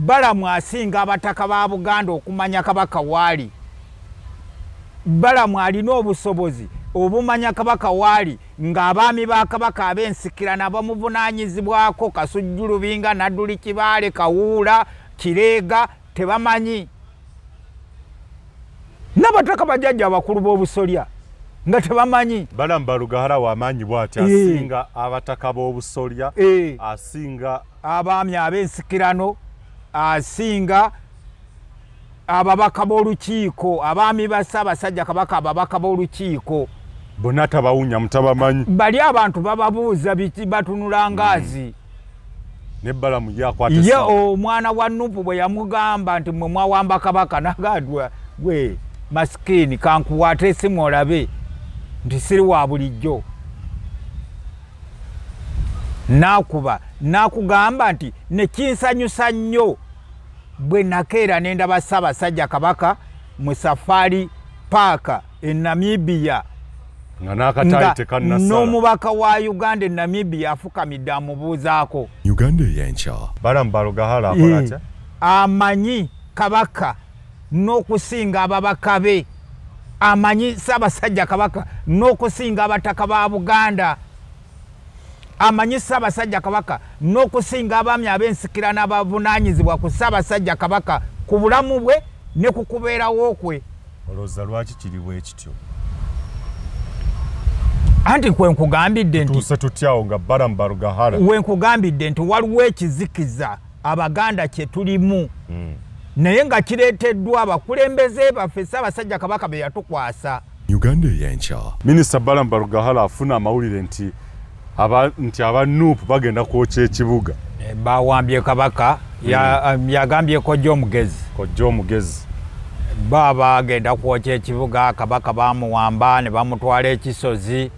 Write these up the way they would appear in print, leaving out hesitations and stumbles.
Balamu asinga abataka ba Buganda okumanya kabaka waali. Balamu alina obusobozi obumanya kabaka waali ng'abaami ba kabaka ab'ensikirano bamuvunaanyizibwako Kasujju Lubinga, Nadduli Kibaale, Kawuula, Kireega tebamanyi. N'abataka bajjajja abakulu b'obusolya nga tebamanyi. Balamu Balugahara w'amaanyi bw'ati asinga abataka b'obusolya, asinga abaami ab'ensikirano, asinga ababaka b'olukiiko, abaami ba Ssaabasajja Kabaka ababaka b'olukiiko. Bonna tabawunya mutabamanyi. Bali abantu bababuuza biti batunula ngaazi. Ne Balamu yakwata ye omwana wa Nuupu bwe yamugamba nti mwe mwawamba kabaka nagadwa gwe maskini kankuwaate esimu olabe nti siri wa bulijjo. Nakugamba nti ne kinsanyusa nnyo bwe nakeera ne ndaba Ssaabasajja Kabaka mu Safari Park e Namibia nga n'akataayi tekannasala. N'omubaka wa Uganda e Namibia afukamidde amubuuzaako. Uganda y'enkya. Balamu Balugahara akola atya? Amanyi kabaka n'okusinga ababaka be. Amanyi Ssaabasajja Kabaka n'okusinga abataka ba Buganda. Amanyi Ssaabasajja Kabaka n'okusinga abaami ab'ensikirano abavunaanyizibwa ku Ssaabasajja Kabaka ku bulamu bwe ne ku kubeerawo kwe. Olowooza lwaki kiri bwe kityo? Anti kwe nkugambidde nti tuuse tutyawo nga Balamu Balugahara we nkugambidde nti waliwo ekizikiza Abaganda kye tulimu. Naye nga kireeteddwa abakulembeze baffe Ssaabasajja Kabaka be yatukwasa. Uganda y'enkya. Minisita Balamu Balugahara afuna amawulire nti aba Nuupu bagenda kwokya ekibuga. Bawambye kabaka yagambye Kojja Omugezi. Baba agenda kwokya ekibuga, kabaka bamuwamba ne bamutwala ekisozi.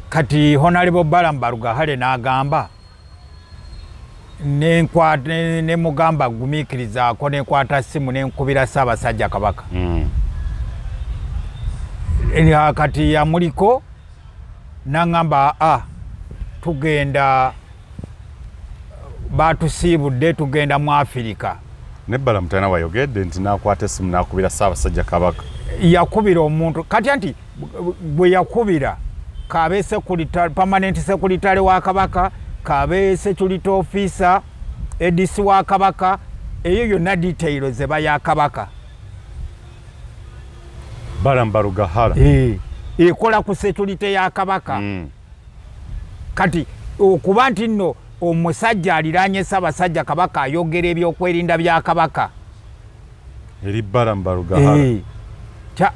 Kati Honorable Balamu Balugahara n'agamba ne mugamba gumiikirizaako nenkwata simu nenkubira Ssaabasajja Kabaka. Kati yamuliko n'angamba tugenda batusiibudde tugenda mu Afirika. Ne Balamu talina wayogedde nti n'akwata essimu n'akubira Ssaabasajja Kabaka. Yakubira omuntu kati anti bwe yakubira kabe permanent secretary wa Kabaka, kabe security officer, ADC wa Kabaka, eyo yonna details eba ya Kabaka. Balamu Balugahara ekola ku security ya Kabaka. Kati okuba nti nno omusajja aliraanye Ssaabasajja Kabaka ayogera ebyokwerinda bya Kabaka eri Balamu Balugahara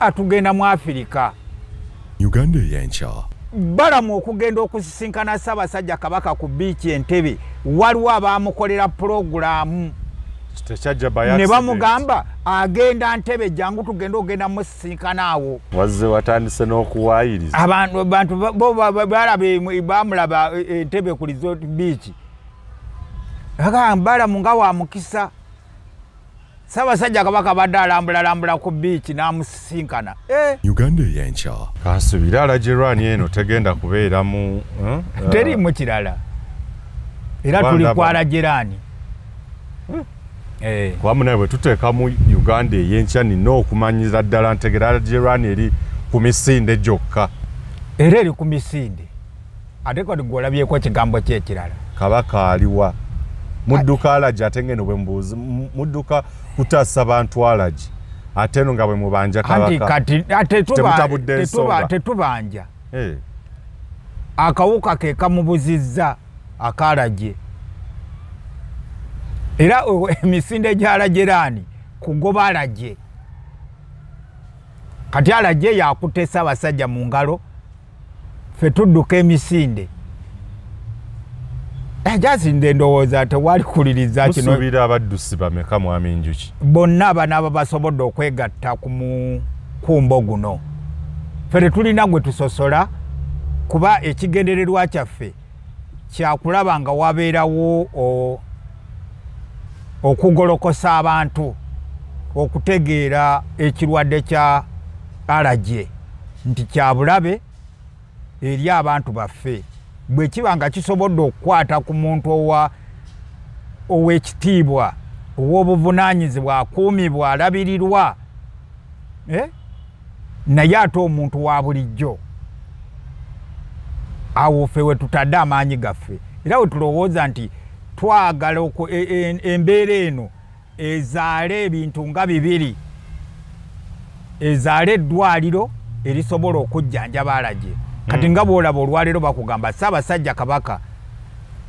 atugenda mu Afirika. Uganda y'enkya. Balamu okugenda okusisinkana Ssaabasajja Kabaka ku biiki Entebbe waliwo abamukolera pulogulaamu ne bamugamba agenda Ntebbe jangu tugenda ogenda musisinkana awo. Wazze watandise n'okuwaayiriza abantu bamulaba Entebbe ku Resort Beach. Balamu nga wa mukisa. Ssaabasajja Kabaka badde alambula ku biiki n'amusisinkana. Uganda y'enkya. Kansubira Alagirani eno tegenda kubeera mu teri mu kirala. Era tuli ku Alagirani. Kwamu naye bwe tuteeka mu Uganda ey'enkya nina okumanyira ddala ntegera Alagirani eri ku misinde gyokka. Era eri ku misinde. Ate kati gw'olabyeko kigambo ky'ekirala. Kabaka aliwa? Mudduka Alagi ate ngeno bwe mbuuzi mudduka kutaasa bantu Alagi ate no nga bwe mubanja Kabaka. Kati tetubanja. Akawuka ke kamubuzizza akalagye. Era emisinde gya Alagirani kugoba Alagye. Kati Alagye yakutte Ssaabasajja mu ngalo ffe tudduka emisinde. Jasinze ndowooza tewali kuliriza kino. Musuubira abaddusi bameka mwami Njuki? Bonna abanaaba basobodde okwegatta ku mukumbo guno. Ffe tetulina gwe tusosola kuba ekigendererwa kyaffe kyakulaba nga wabeerawo okugolokosa abantu okutegeera ekirwadde kya Alagye nti kya bulabe eri abantu baffe. Bwe kiba nga kisobodde okukwata ku muntu ow'ekitiibwa ow'obuvunaanyizibwa akuumibwa alabirirwa naye ate omuntu wa bulijjo awo ffe we tutadde amaanyi gaffe era we tulowooza nti twagala embeera eno ezaale ebintu nga bibiri ezaale eddwaliro erisobola okujjanjaba Alagi kati nga bw'olaba olwaleero bakugamba Ssaabasajja Kabaka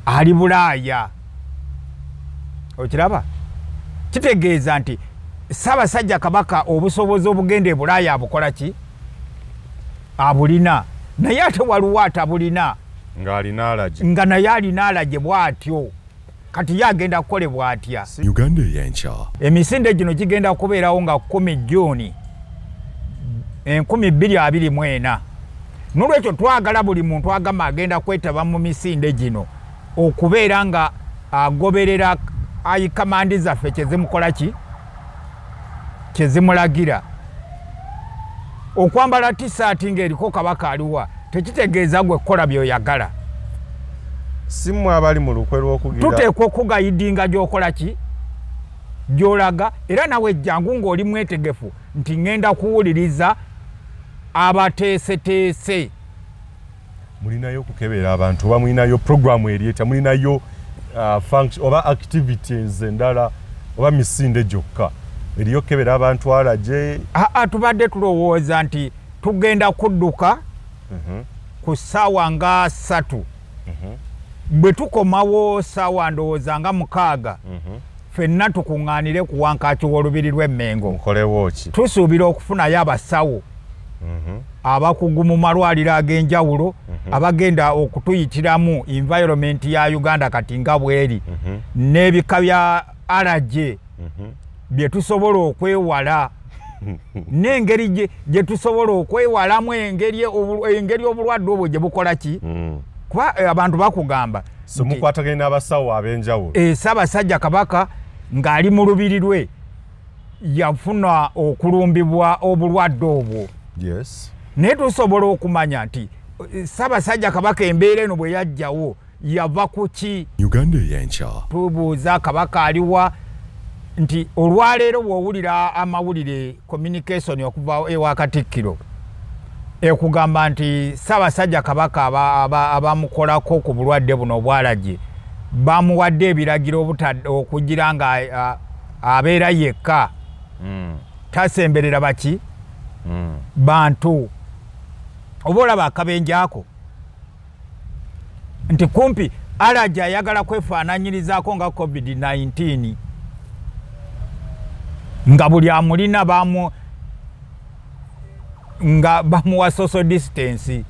ali Bulaaya okiraba kitegeeza nti Ssaabasajja Kabaka obusobozi obugenda e Bulaaya abukola ki abulina naye ate waliwo atabulina nga naye alina Alagi bw'atyo kati ye agenda kukolebwa atya Uganda ey'enkya emisinde gino gigenda kubeerawo nga 10 Juni 2024 n'olwekyo twagala buli muntu agamba agenda kwetaba mu misinde gino okubeera nga agoberera ayikamandi zaffe kyezimukola ki kyezimulagira okwambala tisaati ng'eriko Kabaka aliwa tekitegeeza gwe kola by'oyagala simu abali mu lukwe lw'okugira tuteekwa okugayidinga gy'okola ki gy'olaga era nawe ejjangu ng'oli mwetegefu nti ngenda kuwuliriza abateeseteese mulinayo okukebera abantu oba mulinayo programu eryeta mulinayo function oba activities endala oba misinde gyokka eriyo okukebera abantu Alagi tubadde tulowooza nti tugenda kudduka ku ssaawa nga 3 bwe tukomawo ssaawa ndowooza nga 6 ffenna tukuŋŋaanire ku wankaaki w'olubiri lw'Emmengo mukolewo ki tusuubira okufunayo abasawo abakugu mu malwaliro ag'enjawulo abagenda okutuyitiramu environment ya Uganda kati nga bweri n'ebika bya Alagi bye tusobola okwewala n'engeri gye tusobola okwewalamu engeri obulwadde obwo gye bukola ki kuba abantu bakugamba so mukwataganye n'abasawo ab'enjawulo Ssaabasajja Kabaka ng'ali mu lubiri lwe yafuna okulumbibwa obulwadde obwo yes naye tusobola okumanya nti Ssaabasajja Kabaka embeera eno bwe yajjawo yava ku ki Uganda ey'enkya tubuuza Kabaka aliwa nti olwaleero bw'owulira amawulire communication okuva ewa Katikkiro ekugamba nti Ssaabasajja Kabaka abamukolako ku bulwadde buno obwa Alagi bamuwadde ebiragiro okugira nga abeera yekka tasemberera baki bantu oba olaba akabenje ako nti kumpi Alagi ayagala kwefaananyirizaako nga COVID-19 nga buli amulina nga bamuwa social distance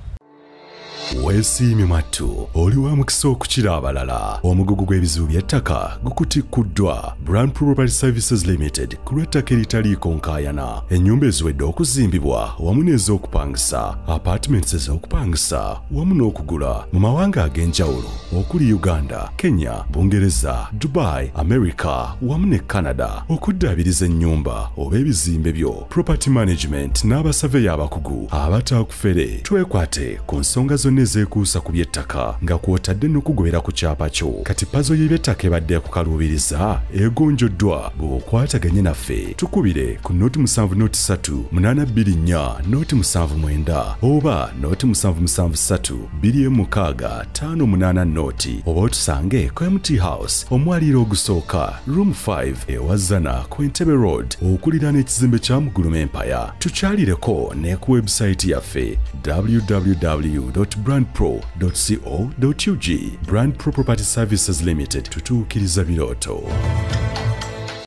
weesiimye mattu oli wa mukisa okukira abalala omugugu gw'ebizibu by'ettaka gukutikuddwa Brand Property Services Limited ku lw'ettaka eritaliiko nkaayana ennyumba eziwedde okuzimbibwa wamu n'ez'okupangisa apartments ez'okupangisa wamu n'okugula mu mawanga ag'enjawulo okuli Uganda, Kenya, Bungereza, Dubai, America wamu ne Canada okuddaabiriza ennyumba oba ebizimbe byo property management n'abasaveya abakugu abataakufere twekwate ku nsonga zonna ezeekuusa ku by'ettaka nga kw'otadde n'okugobera ku kyapa kyo kati pazo y'eby'ettaka ebadde kukaluubiriza egonjoddwa bw'okwataganye naffe tukubire ku noti 703 824 noti 79 oba noti 773 26 580 noti oba otusange ku MT House omwaliiro ogusooka room 5 ewazana ku Entebbe Road okuliraana ekizimbe kya Mugurume Empire tukyalireko ne ku website yaffe www.brandpro.co.ug Brand Pro Property Services Limited tutuukiriza birooto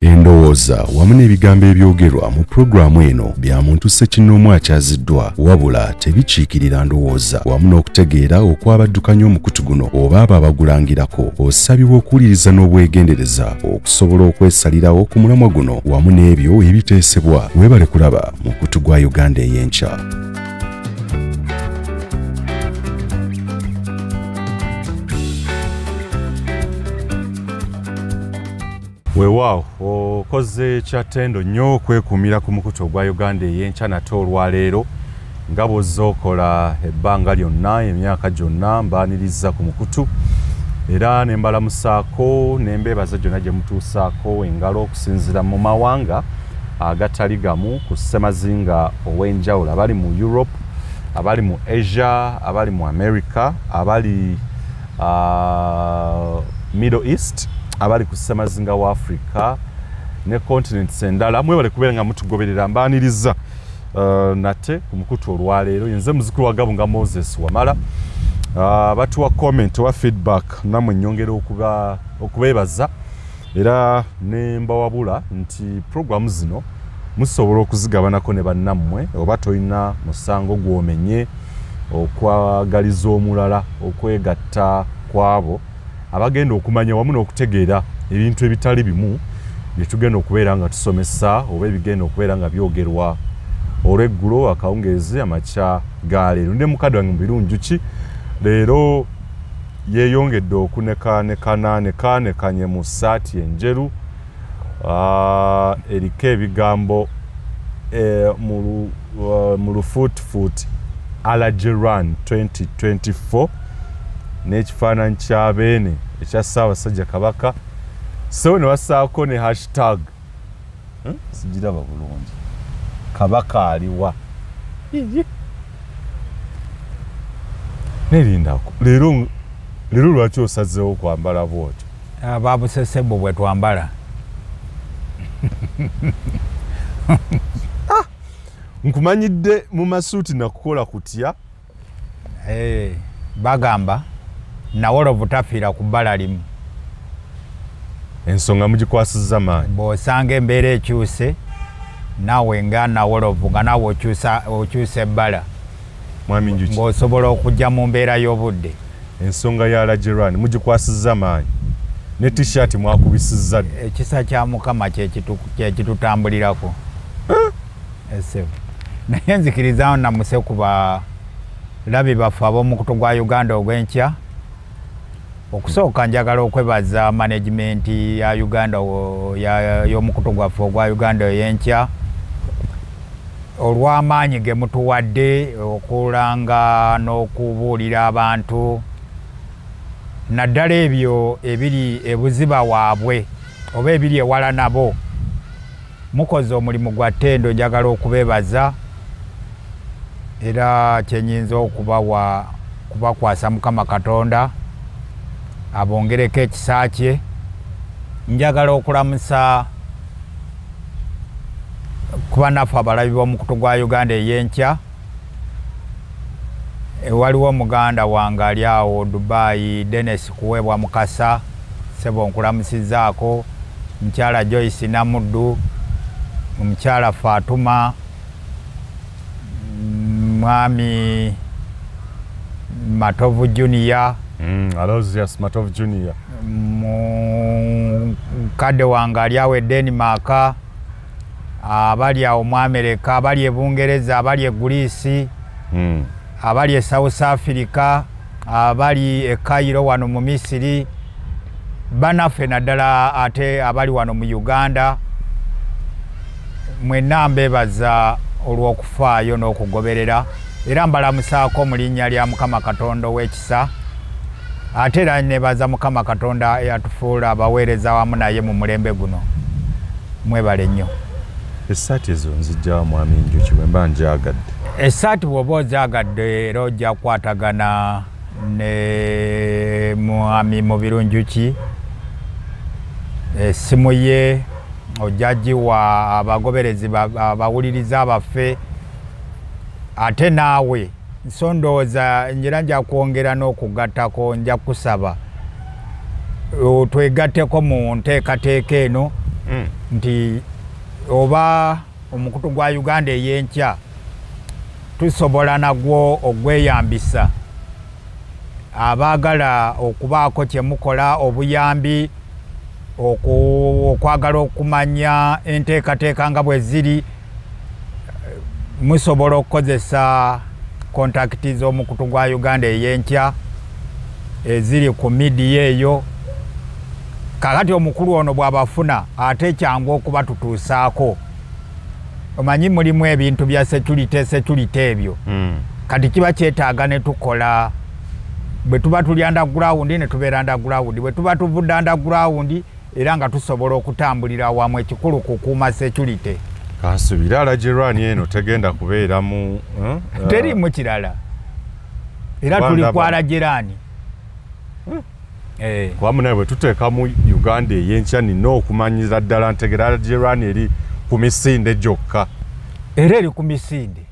endowooza wamu n'ebigambo ebyogerwa mu pulogulaamu eno bya muntu ssekinnoomu akyaziddwa wabula tebikiikirira ndowooza wamu n'okutegeera okwabaddukanya omukutu guno oba abo abagulangirako osabibwa okuwuliriza n'obwegendereza okusobola okwesalirawo ku mulamwa guno wamu n'ebyo ebiteesebwa weebale kulaba mu kutu gwa Uganda ey'enkya. weewaawo okoze kyatendo nnyo okwekuumira ku mukutu ogwa Uganda ey'enkya nate olwaleero nga bw'ozza okola ebbanga lyonna emyaka gyonna mbaaniriza ku mukutu era nembalamusaako nembeebaza gyonna gye mutuusaako engalo okusinziira mu mawanga agatali gamu ku ssemazinga ow'enjawulo abali mu Europe, abali mu Asia, abali mu America, abali Middle East, abali ku ssemazinga wa Africa ne continents endala. Mwebale kubeera nga mutugoberera. Mbaaniriza nate ku mukutu olwaleero yenze muzikulu wa Gabu nga Moses Wamala. Batuwa comment wa feedback namwe nnyongera okubeebaza era ne mbawabula nti programu zino musobola okuzigabanako ne bannammwe oba toyina musango gwomenye okwagaliza omulala okwegatta kwabo abagenda okumanya wamu n'okutegeera ebintu ebitali bimu bye tugenda okubeera nga tusomesa oba ebigenda okubeera nga byogerwa olw'eggulo akawungeezi amakya ga leero. Ndi mukadde wange mu birungi ki leero yeeyongedde okunekaanekanye mu ssaati enjeru eriko ebigambo mu lufuutifuuti Alajeran 2024 n'ekifaananyi kya Beene ekya Ssaabasajja Kabaka so ne wassaako ne hashtag sigiraba bulungi Kabaka aliwa nerindako leero lwaki osazeewo kwambala bwotyo? Babusesebbo bwe twambala. Nkumanyidde mu masuuti nakukola kutya? Bagamba nawolo butafiira ku bbala limu. Ensonga mugikwasizza maanyi. Bw'osanga embeera ekyuse naawe nga nawolovu nga naawe okyusa ebbala mwami njuki ng'osobola okujja mu mbeera y'obudde. Ensonga ya Alajeran mugikwasizza maanyi ne t-shirt mwakubisizza. Ekisa kya Mukama kyekitutambulirako. Ese naye nzikirizaawo namuse ku balabi baffe ab'omukutu gwa Uganda ogw'enkya. Okusooka njagala okwebaza management ya Uganda y'omukutu gwaffe ogwa Uganda ey'enkya olw'amaanyi ge mutuwadde okulanga n'okubuulira abantu naddala ebyo ebiri ebuziba waabwe oba ebiri ewala nabo. Mukoze omulimu gwa ttendo, njagala okubeebaza era kyenyinza kubakwasa Mukama Katonda abongereko ekisa kye. Njagala okulamusa kuba naffe abalabi b'omukutu gwa Uganda ey'enkya. Waliwo omuganda wange ali awo Dubai, Dennis Kuweebwa Mukasa, sebo nkulamusizaako, mukyala Joyce Namuddu, mukyala Fatuma, mwami Matovu Junior, Aloysius Matovu Junior, mukadde wange ali awo e Denmark, abali awo mu America, abali e Bungereza, abali e Greece, abali e South Africa, abali e Cairo wano mu Misiri, banaffe naddala ate abali wano mu Uganda. Mwenna mbeebaza olw'okufaayo n'okugoberera era mbalamusaako mu linnya lya Mukama Katonda ow'ekisa. Ate era nebaza Mukama Katonda eyatufuula abaweereza wamu naye mu mulembe guno. Mwebale nnyo. Essaati ezo nzijja mwami Njuki bwe mba njaagadde. Essaati bw'oba ozaagadde era ojja kukwatagana ne mwami Mubiru Njuki. Essimu ye ojja giwa abagoberezi abawuliriza baffe. Ate naawe so ndowooza njera nja kwongera n'okugattako, nja kusaba twegatteko mu nteekateeka eno nti oba omukutu gwa Uganda ey'enkya tusobola nagwo ogweyambisa abaagala okubaako kye mukola obuyambi okwagala okumanya enteekateeka nga bwe ziri. Musobola okukozesa kontakiti z'omukutu gwa Uganda ey'enkya eziri ku midiya eyo. Kakati omukulu ono bw'abafuna ate kyangu okuba tutuusaako. Omanyi mulimu ebintu bya security ebyo. Kati kiba kyetaaga ne tukola bwe tuba tuli underground ne tubeera underground, bwe tuba tuvudde underground era nga tusobola okutambulira wamu, ekikulu kukuuma security. Kansubira Alajerani eno tegenda kubeera mu teri mu kirala era tuli kwa Alajerani. Kwamu naye bwe tuteeka mu Uganda ey'enkya nina okumanyiza ddala ntegera Alajerani eri ku misinde gyokka. Era eri ku misinde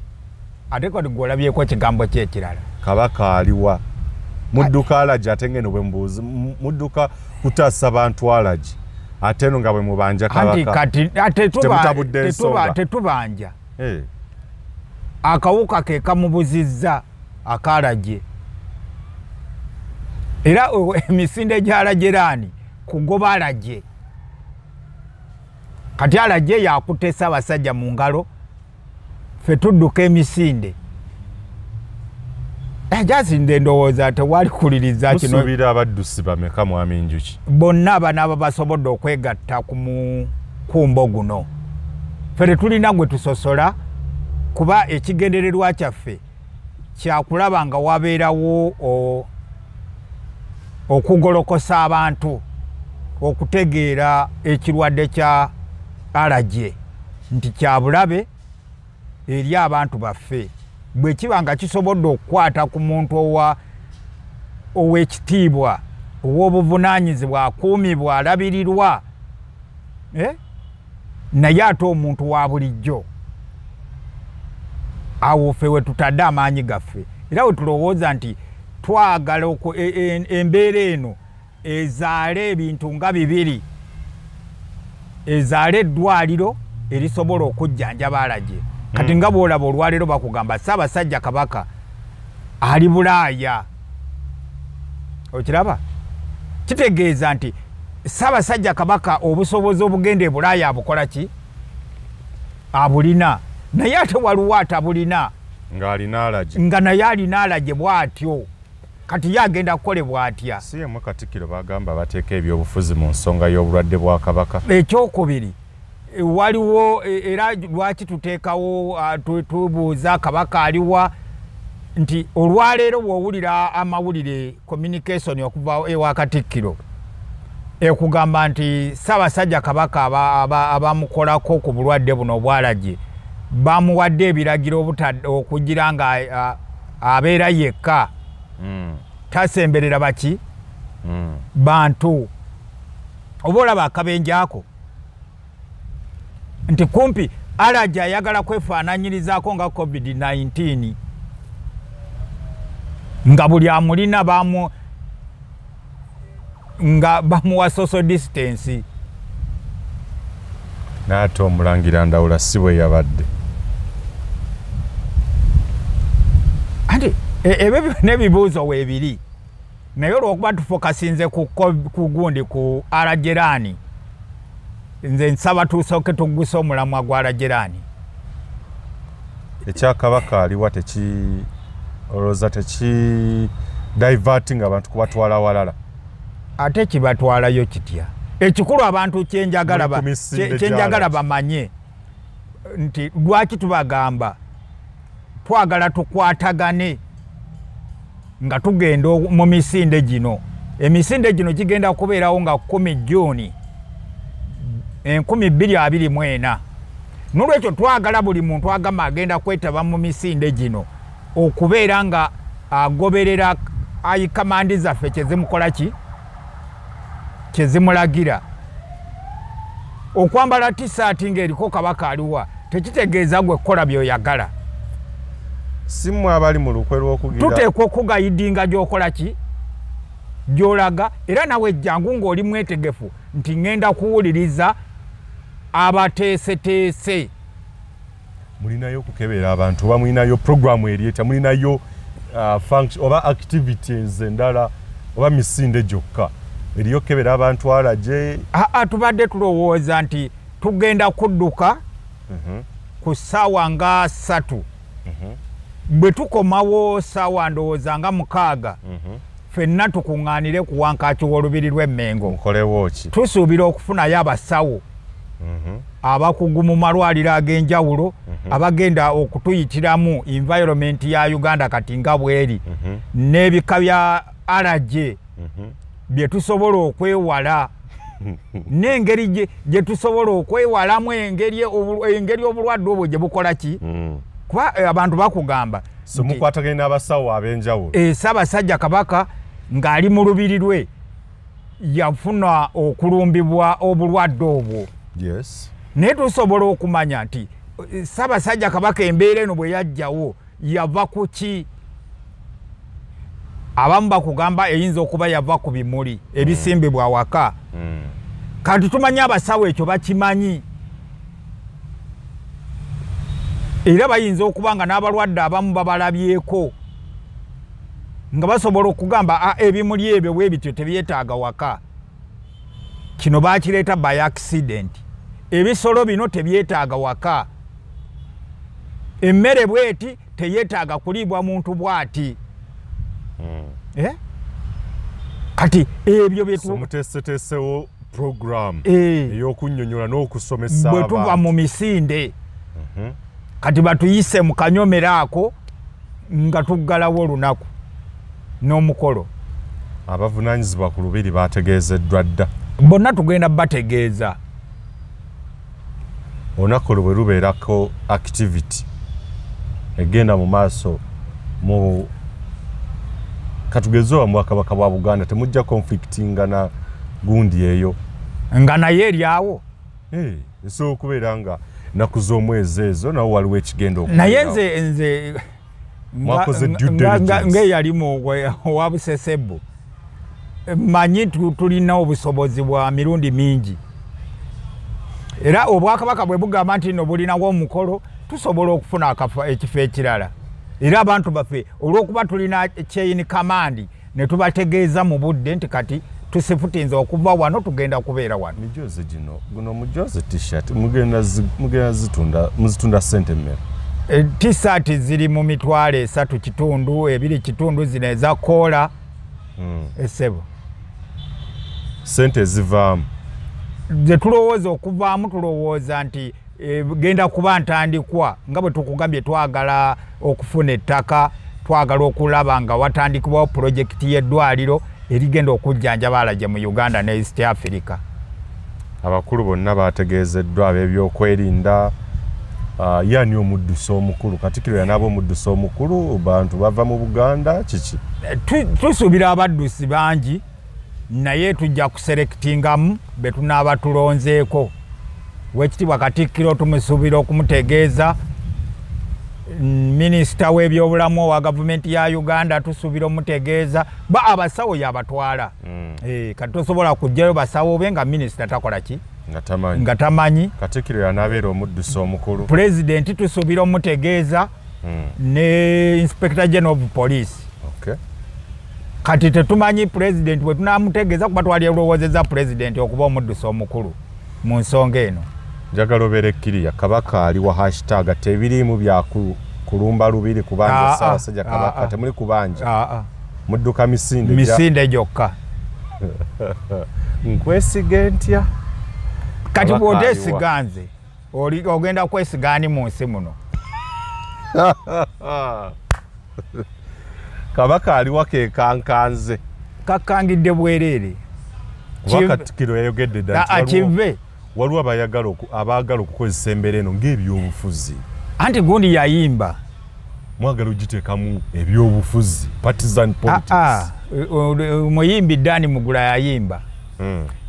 ate kati gw'olabyeko ekigambo ky'ekirala. Kabaka aliwa mudduka Alaji ate ngeno bwe mbuuzi mudduka kutaasa bantu Alaji ate eno nga bwe mubanja Kabaka tetubanja akawuka ke kamubuzizza akalaje era emisinde gya Alajerani kugoba Alaje kati Alaje yakutesa abasajja mu ngalo fe tudduka emisinde jazinde ndowooza tewali kuliriza kino. Musuubira abaddusi bameka mwami Njuki? Bonna abanaaba basobodde okwegatta ku mukumbo guno. Fere tulina gwe tusosola kuba ekigendererwa kyaffe kyakulaba nga wabeerawo okugolokosa abantu okutegeera ekirwadde kya Alaje nti kya bulabe eri abantu baffe. Bwe kiba nga kisobodde okukwata ku muntu ow'ekitiibwa ow'obuvunaanyizibwa akuumibwa alabirirwa naye ate omuntu wa bulijjo awo ffe we tutadde amaanyi gaffe era we tulowooza nti twagala embeera eno ezaale ebintu nga bibiri, ezaale eddwaliro erisobola okujjanjaba Alaje. Kati nga bw'olaba olwaleero bakugamba Ssaabasajja Kabaka ali Bulaaya. Okiraba? Kitegeeza nti Ssaabasajja Kabaka obusobozi obugenda e Bulaaya abukola ki? Abulina. Naye ate waliwo atabulina. Nga naye alina Alaje bw'atyo. Kati ye agenda kukolebwa atya? Si yemmwe Katikkiro bagamba bateeka ebyobufuzi mu nsonga y'obulwadde bwa Kabaka. Ekyokubiri waliwo era lwaki tuteekawo tubuuza Kabaka aliwa nti olwaleero bw'owulira amawulire communication okuva ewa Katikkiro ekugamba nti Ssaabasajja Kabaka abamukolako ku bulwadde buno obwa Alaje bamuwadde ebiragiro okugira nga abeera yekka tasemberera baki bantu. Oba olaba akabenje ako nti kumpi Alaje ayagala kwefaananyirizaako nga COVID-19 nga buli amulina nga bamuwa social distance. N'ate Omulangira Ndawula si bwe yabadde. Ati ebyo n'ebibuuzo weebiri naye olw'okuba tufokasinze ku gundi ku Alajerani nze nsaba tusooke tugguse omulamwa gwa Alajerani. Ekya Kabaka aliwa olowooza teki diverting abantu kubatwala walala? Ate kibatwalayo kitya? Ekikulu abantu kyenjagala bamanye nti lwaki tubagamba twagala tukwatagane nga tugenda mu misinde gino. Emisinde gino kigenda kubeerawo nga 10 Juni 2024. N'olwekyo twagala buli muntu agamba agenda kwetaba mu misinde gino okubeera nga agoberera ayikamandi zaffe kyezimukola ki? Kyezimulagira. Okwambala tisaati ng'eriko Kabaka aliwa tekitegeeza gwe kukola by'oyagala. Si mmwe abali mu lukwe lw'okugira. Tuteekwa okugayidinga gy'okola ki? Gy'olaga era nawe ejjangu ng'oli mwetegefu nti ngenda kuwuliriza abateeseteese. Mulinayo okukebera abantu oba mulinayo programu eryeta mulinayo function oba activities endala oba misinde gyokka eriyo kebera abantu Alaje? Tubadde tulowooza nti tugenda kudduka ku ssaawa nga 3 bwe tukomawo ssaawa ndowooza nga 6 ffenna tukuŋŋaanire ku wankaaki w'olubiri lw'Emmengo. Mukolewo ki? Tusuubira okufunayo abasawo abakugu mu malwaliro ag'enjawulo abagenda okutuyitiramu environment ya Uganda kati nga bweri n'ebika bya alaje bye tusobola okwewala n'engeri gye tusobola okwewalamu engeri obulwadde obwo gye bukola ki kuba abantu bakugamba so mukwataganye n'abasawo ab'enjawulo Ssaabasajja Kabaka ng'ali mu lubiri lwe yafuna okulumbibwa obulwadde obwo yes naye tusobola okumanya nti Ssaabasajja Kabaka embeera eno bwe yajjawo yava ku ki abamu bakugamba eyinza okuba yava ku bimuli ebisimbibwa awaka kati tumanyi abasawo ekyo bakimanyi era bayinza okuba nga n'abalwadde abamu babalabyeko nga basobola okugamba ebimuli ebyo bwe bityo tebyetaaga waka kino bakireeta by accident ebisolo bino tebyetaaga waka emmere bweti teyetaaga kuliibwa muntu bwati kati ebyo muteeseteesewo program ey'okunnyonnyola n'okusomesa bwe tuva mu misinde kati batuyise mu kanyomero ako nga tuggalawo olunaku n'omukolo abavunaanyizibwa ku lubiri bategeezeddwa dda bonna tugenda bategeeza olunaku lwe lubeerako activity egenda mu maaso mu katugeze mu Bwakabaka bwa Buganda temujja conflictinga na gundi eyo nga naye eryawo esobola okubeera nga naku z'omwezi ezo nawo waliwo ekigenda naye nze ng'eyalimu owa Busesebbu manyi tulina obusobozi bwa mirundi mingi era Obwakabaka bwe bugamba nti no bulinawo omukolo tusobola okufuna ekifo ekirala era abantu baffe olw'okuba tulina chain command ne tubategeeza mu budde nti kati tusifutinza okuva wano tugenda kubeera wano mijoze guno mujoze t-shirt mugenda muzitunda sente mmere t-shirt ziri mu mitwalo 3 kitundu 2 kitundu zino eza koola esebo sente zivaamu ze tulowooza okuvaamu tulowooza nti genda kuba ntandikwa nga bwe tukugambye twagala okufuna ettaka twagala okulaba nga watandikibwawo pulojekiti y'eddwaliro erigenda okujjanjaba alagye mu Uganda ne East Africa abakulu bonna bategeezeddwa ab'ebyokwerinda yani omuddusi omukulu Katikkiro yanaaba omuddusi omukulu bantu bava mu Buganda kiki tusuubira abaddusi bangi naye tujja kuserekitingamu be tunaaba tulonzeeko Weekitiibwa Katikkiro tumusuubira okumutegeeza minisita w'ebyobulamu owa gavumenti ya Uganda tusuubira omutegeeza abasawo yabatwala kati tosobola kujjayo basawo be nga minisita takola ki nga tamanyi Katikkiro yanaabeera omuddusi omukulu pulezidenti tusuubira omutegeeza ne inspector general of police kati tetumanyi pulezidenti bwe tunaamutegeeza kuba twalyelowoozeza pulezidenti okuba omuddusi omukulu mu nsonga eno njagala obeera ekkiriya Kabaka ali wa hashtag tebiriimu bya kulumba lubiri kubanja Ssaabasajja Kabaka temuli kubanja mudduka misinde gyokka nkwesige ntya kati bw'oteesiganze ogenda kwesigaani mu nsi muno Kabaka aliwa kekankanze kakangidde bwereere kuba Katikkiro yayogedde dda kive waliwo abaagala okukozesa embeera eno ng'ebyobufuzi anti gundi yayimba mwagala ogiteekamu ebyobufuzi partisan politics muyimbi Dani Mugula yayimba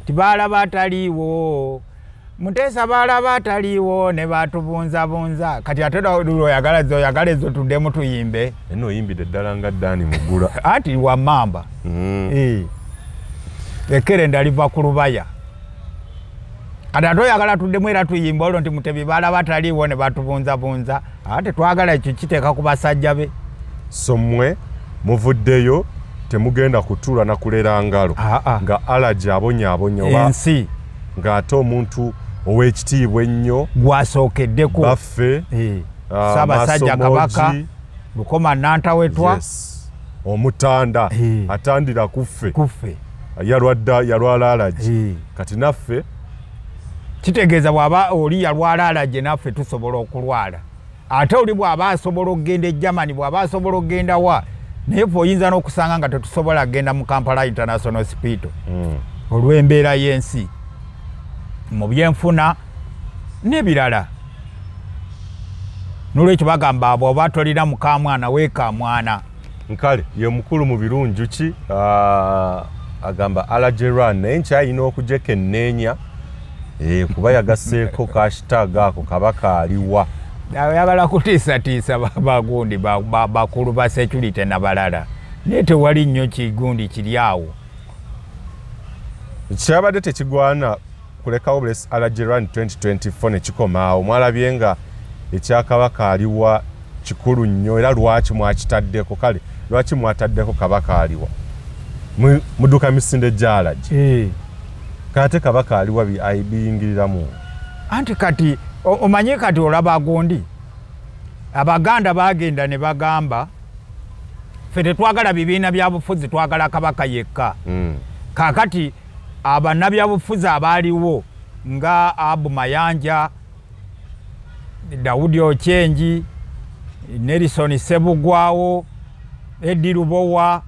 tibalaba ataliiwo Muteesa balaba ataliiwo ne batubunzabunza kati ate oyagala ezo tuddemu tuyimbe eno oyimbidde ddala nga Dani Mugula anti wamamba ekkerenda liva ku lubaya kati ate oyagala tuddemu era tuyimba olwo nti Mutebi balaba ataliiwo ne batubunzabunza ate twagala ekyo kiteeka ku basajja be so mmwe muvuddeyo temugenda kutuula na kulera ngalo nga alaji abonyaabonya ensi ng'ate omuntu ow'ekitiibwa ennyo gwasookeddeko baffe Ssaabasajja Kabaka Lukoma Nantawetwa omutanda atandira kuffe yalwala alaji kati naffe kitegeeza bw'aba oli yalwala alaji naffe tusobola okulwala ate oli bw'aba asobola okugenda e Germany bw'aba asobola okugenda wa naye fe oyinza n'okusanga nga tetusobola kgenda mu Kampala International Hospital olw'embeera y'ensi mu byenfuna n'ebirala. N'olwekyo bagamba bw'oba tolina mukamwana weekamwana. Nkale ye mukulu mu birunju ki agamba Alajeran naye nkyayina okujja kenneenya kuba yagasseeko hashtag ako kabaka aliwa. Ayagala kutiisatiisa bagundi bakulu ba security n'abalala naye tewali nnyo kigundi kiri awo. Kyabadde tekigwana kulekawo Bless Alajeran 2024 ne kikomaawo. Mwalabye nga ekyakabaka aliwa kikulu nnyo era lwaki mwakitaddeko? Kale lwaki mwataddeko kabaka aliwa mudduka misinde gy'Alagi? Kate kabaka aliwa biyingiriramu anti kati omanye kati olaba gundi Abaganda bagenda ne bagamba ffe tetwagala bibiina bya bufuzi, twagala kabaka yekka. Kakati abannabyabufuzi abaaliwo nga Abu Mayanja, Daudi Ochenji, Nelson Sebugwawo, Eddie Lubowa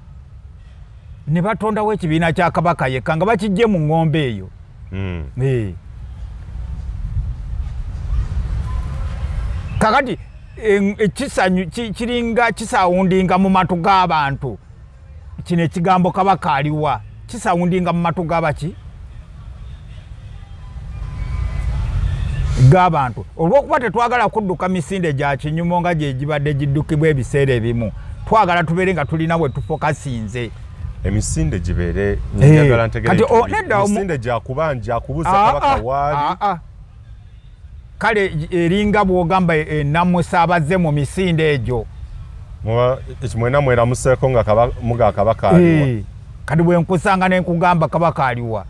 ne batondawo ekibiina kya kabaka yekka nga bakijje mu ngombe eyo. Kakati ekisanyu kiringa kisawundinga mu matu g'abantu. Kino ekigambo kabaka aliwa kisawundinga mu matu g'abaki g'abantu. Olw'okuba tetwagala kudduka misinde gya kinyumo nga gye gibadde giddukibwa ebiseera ebimu, twagala tubeere nga tulina we tufokasinze. Emisinde gibeere njagala ntegere emisinde gyakubanja kubuza kabaka waali. Kale eringa bw'ogamba namusaabaze mu misinde egyo ekimwena mweramuseeko nga muga kabaka aliwa. Kati bwe nkusanga ne nkugamba kabaka aliwa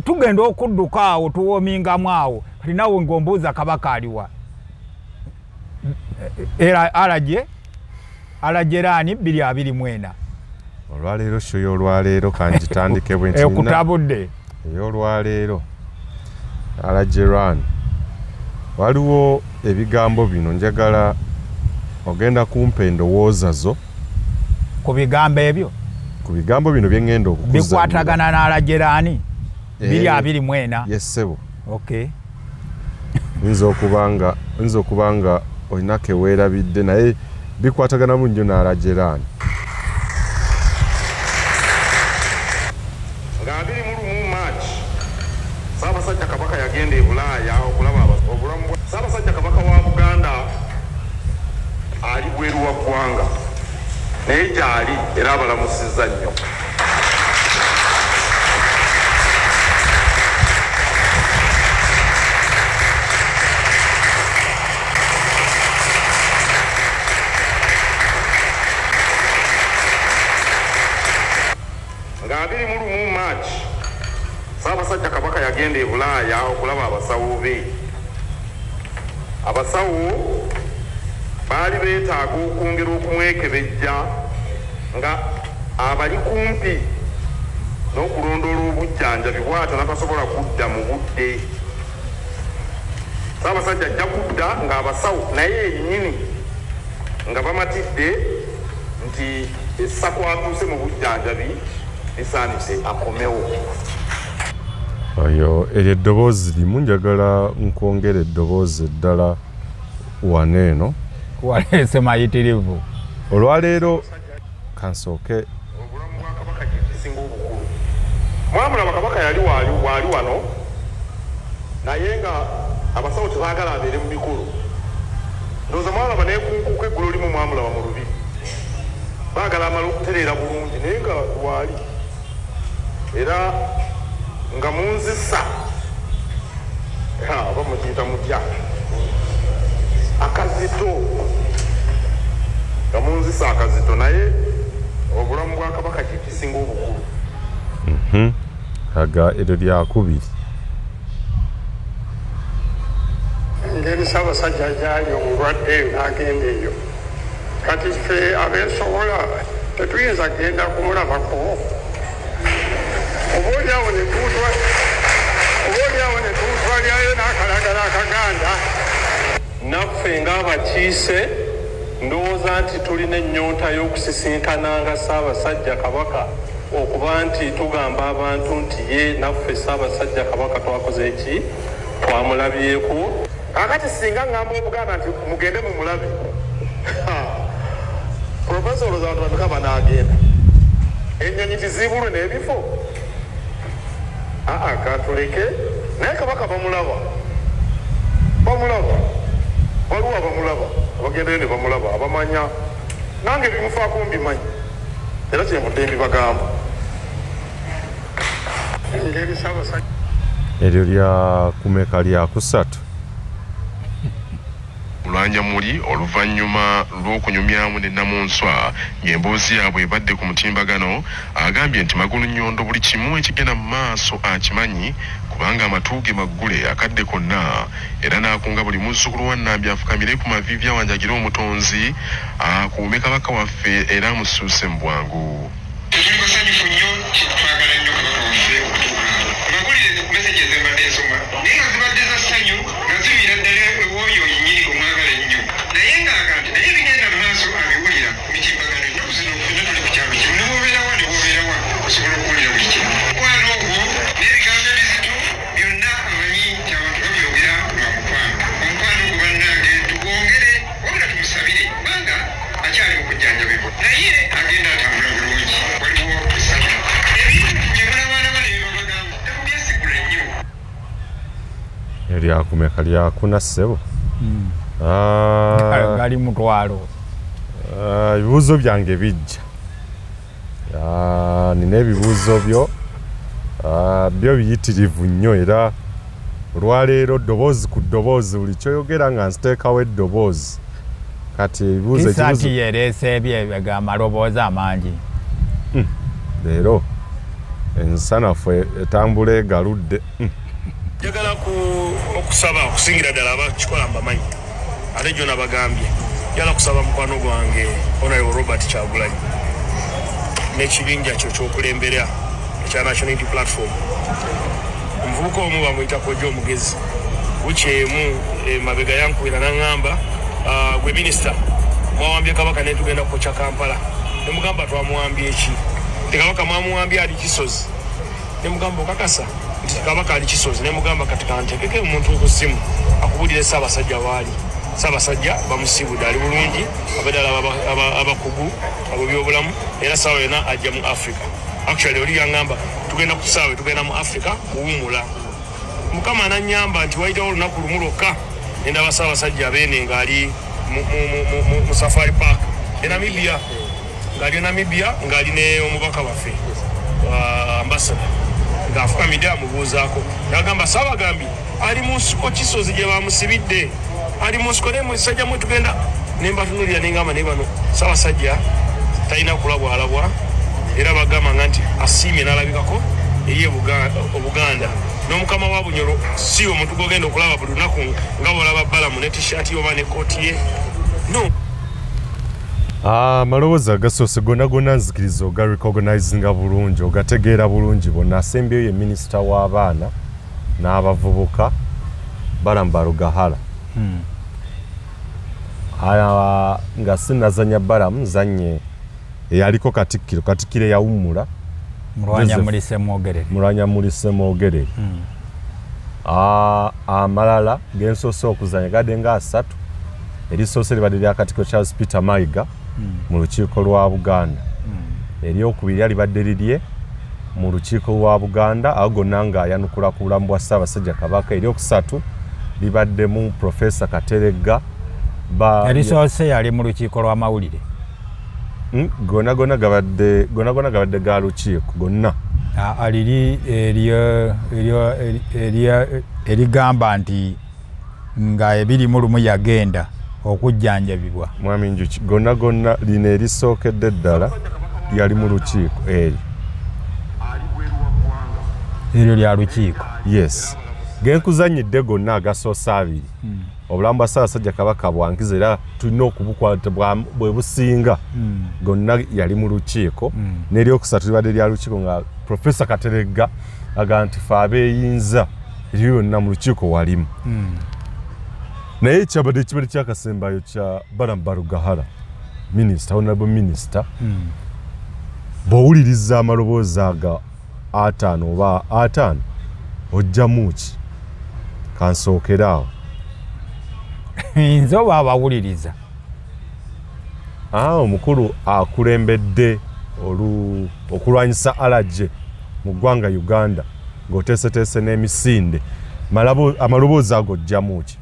tugenda okudduka awo tuwoomingamu awo, kati nawe ng'ombuuza kabaka aliwa. Era Alajerani 224 olwaleero sho y'olwaleero kanjitandike bwe ntina okutabudde ey'olwaleero Alajeran. Waliwo ebigambo bino njagala ogenda kumpa endowooza zo ku bigambo ebyo. Ku bigambo bino bye ngenda okukuza bikwatagana n'Alajerani 224. Yes sebo. Okay. Nzo okubanga olinako weerabidde naye bikwatagana mu nnyo n'Alajerani. Ssaabasajja Kabaka yagenda e Bulaaya okulaba obulamu bwa Ssaabasajja Kabaka wa Buganda ali bweru wa ggwanga naye gyali era abalamusizza nnyo. Nga 21 March Ssaabasajja Kabaka yagenda e Bulaaya okulaba abasawo be. Abasawo baali beetaaga okwongera okumwekebejja nga abali kumpi n'okulondoola obujjanjabi bw'atyo n'atasobola kudda mu budde. Ssaabasajja ajja kudda ng'abasawo naye yennyini nga bamatidde nti essako atuuse mu bujjanjabi lisaanise akomewo. Oyo eryo eddoboozi limu njagala nkwongera eddoboozi eddala waneeno waleese mayitirivu. Olwaleero kansooke obulamu bwa kabaka kisinga obukulu. Mwamulaba kabaka yali waali wano naye nga abasawo tebaagala abeere mu mikolo. Ndowooza mwalaba neekunkuka eggulo limu mwamulaba mu lubiri baagala amala okutereera bulungi naye nga waali era nga munzisa oba mukiyita mutya akazito nga munzisa akazito naye obulamu bwa kabaka kikisinga obukulu. aga eryo lyakubiri. Engeri Ssaabasajja gyali omulwadde n'agenda eyo kati ffe abeesobola tetuyinza genda kumulabako. Oboolyawo ne tuutwalyayo n'akalagala akaganda naffe ng'abakiise ndowooza nti tulina ennyonta y'okusisinkananga Ssaabasajja Kabaka okuba nti tugamba abantu nti ye naffe Ssaabasajja Kabaka twakoze eki twamulabyeko. Kakati singa ngamba Obuganda nti mugende mu mulabe Professor olowooza abantu bameka banaagenda ennyonyi tizibulwe n'ebifo katuleke naye Kabaka bamulaba waliwo abamulaba abagendeyo ne bamulaba abamanya nange bimufaako mbimanyi era kyemudde mbibagamba engeri Ssaabasajja eryo lya kumeka lya kusatu Lulanjamuli oluvannyuma lw'okunyumyamu ne Namunswa ng'emboozi yaabwe ebadde ku mutimbagano agambye nti Magulu Nnyondo buli kimu ekigenda mu maaso akimanyi kubanga amatu ge maggule akadde konna era n'akunga buli muzzukulu wa Nnambi afukamire ku mavivi awanjagira omutonzi akuume Kabaka waffe era amusuuse mu bwangu. Tuli basanyufu nnyo twagala nnyo Kabaka waffe okutuuka abagulire meseje zembadde nsoma naye nga zibadde za ssanyu nga ziwira ddala ewooyo nnyini omwagala ennyo naye ng'agambye naye bigenda mu maaso abiwulira ku mitimbagano ennaku zino ffenna tuli ku kyalo kimu ne bw'obeerawa osobola okuwulira buli kimu mukwano ogwo n'ebigambo ebizito byonna amanyi nti abantu babyogera lwa mukwano omukwano ogwo bannange tugwongere wabula tumusabire kubanga akyali mu kujjanjabibwa naye agenda atambula bulungi waliwo essanyu ebintu bye mulabaalaba ne bibabagamba tekubyesigula nnyo erya kumeka lya kuna ssebo gali mutwalo ebibuuzo byange bijja nina ebibuuzo byo biyitirivu nnyo era olwaleero ddoboozi ku ddoboozi buli kyoyogera nga nziteekawo eddoboozi kati ebibuuzo kisaati yereese ebyega amaloboozi amangi leero ensanafu etambula egaludde njagala okusaba okusingira ddala abakikola mbamanyi ate gyo nabagambye njagala kusaba mukwano gwange Honorable Robert Kyagulanyi n'ekibinja kyo ky'okulembera ekya National Unity Platform omuvubuka omu bamuyita Kojja Omugezi wiiki emu mabega yankubira n'aŋŋamba gwe minisita mwawambye Kabaka naye tugenda kukokya Kampala ne mugamba twamuwambye eki nti Kabaka mwamuwambye ali Kisozi ne mugamba okakasa nti Kabaka ali Kisozi ne mugamba kati kantekeke omuntu ku ssimu akubulire Ssaabasajja waali Ssaabasajja bamusibudde ali bulungi abaddala abakugu abo byobulamu era saawa yonna ajja mu Africa actually oli yaŋŋamba tugenda ku saawe tugenda mu Africa kuwumula Mukama anannyamba nti wayitawo olunaku lumu lwokka nendaba Ssaabasajja Beene ng'ali mu Safari Park Namibia ng'ali ne omubaka waffe ambassador ng'afukamidde amubuuzaako n'agamba Ssaabagambye ali mu nsiko Kisozi gye bamusibidde ali mu nsiko naye musajja mwe tugenda ne mbatunuulira ne ngamba naye bano Ssaabasajja talina kulabwalabwa era bagamba nti asiimye n'alabikako eri Obuganda n'omukama wa Bunyoro si omuntu gw'ogenda okulaba buli lunaku nga bw'olaba Balamu ne tishaati oba ne kooti ye no. Amalowoozi agasoose gonna nzikiriza oga recognizinga bulungi ogategeera bulungi bonna asembyeyo ye minisita w'abaana n'abavubuka Balamu Balugahala nga sinazanya Balamu nzanye eyaliko Katikkiro yawummula Mulwanyamulise Mwogerere amalala gensoose okuzanya gadde nga 3 erisoose libadde lya Katikkiro Charles Peter Mayiga mu lukiiko lwa Buganda eryokubiri libadde lirye mu lukiiko lwa Buganda awo gonna nga ayanukula ku bulamu bwa Ssaabasajja Kabaka eryokusatu libadde mu Professor Kateregga erisoose yali mu lukiiko lwa mawulire gonna gabadde ga lukiiko gonna aliri erigamba nti nga ebiri mu lumu yagenda okujjanjabibwa mwami Njuki gonna lino erisookedde ddala yali mu lukiiko eryo lya lukiiko yes genkuzanyidde gonna agasoose abiri obulamu bwa Ssaabasajja Kabaka bwankiza era tulina okubukwata bwe businga gonna yali mu lukiiko n'eryokusatu libadde lya lukiiko nga Professor Kateregga aga nti fe abeeyinza eryo yonna mu lukiiko walimu naye kyabadde ekibadde kyakasembayo kya Balamu Balugahala minister honorable minister bw'owuliriza amaloboozi aga ataano oba ataano ojjamu ki kansookera awo nze oba abawuliriza omukulu akulembedde okulwanyisa alajje mu ggwanga Uganda ng'oteeseteese n'emisinde amaloboozi ago ojjamu ki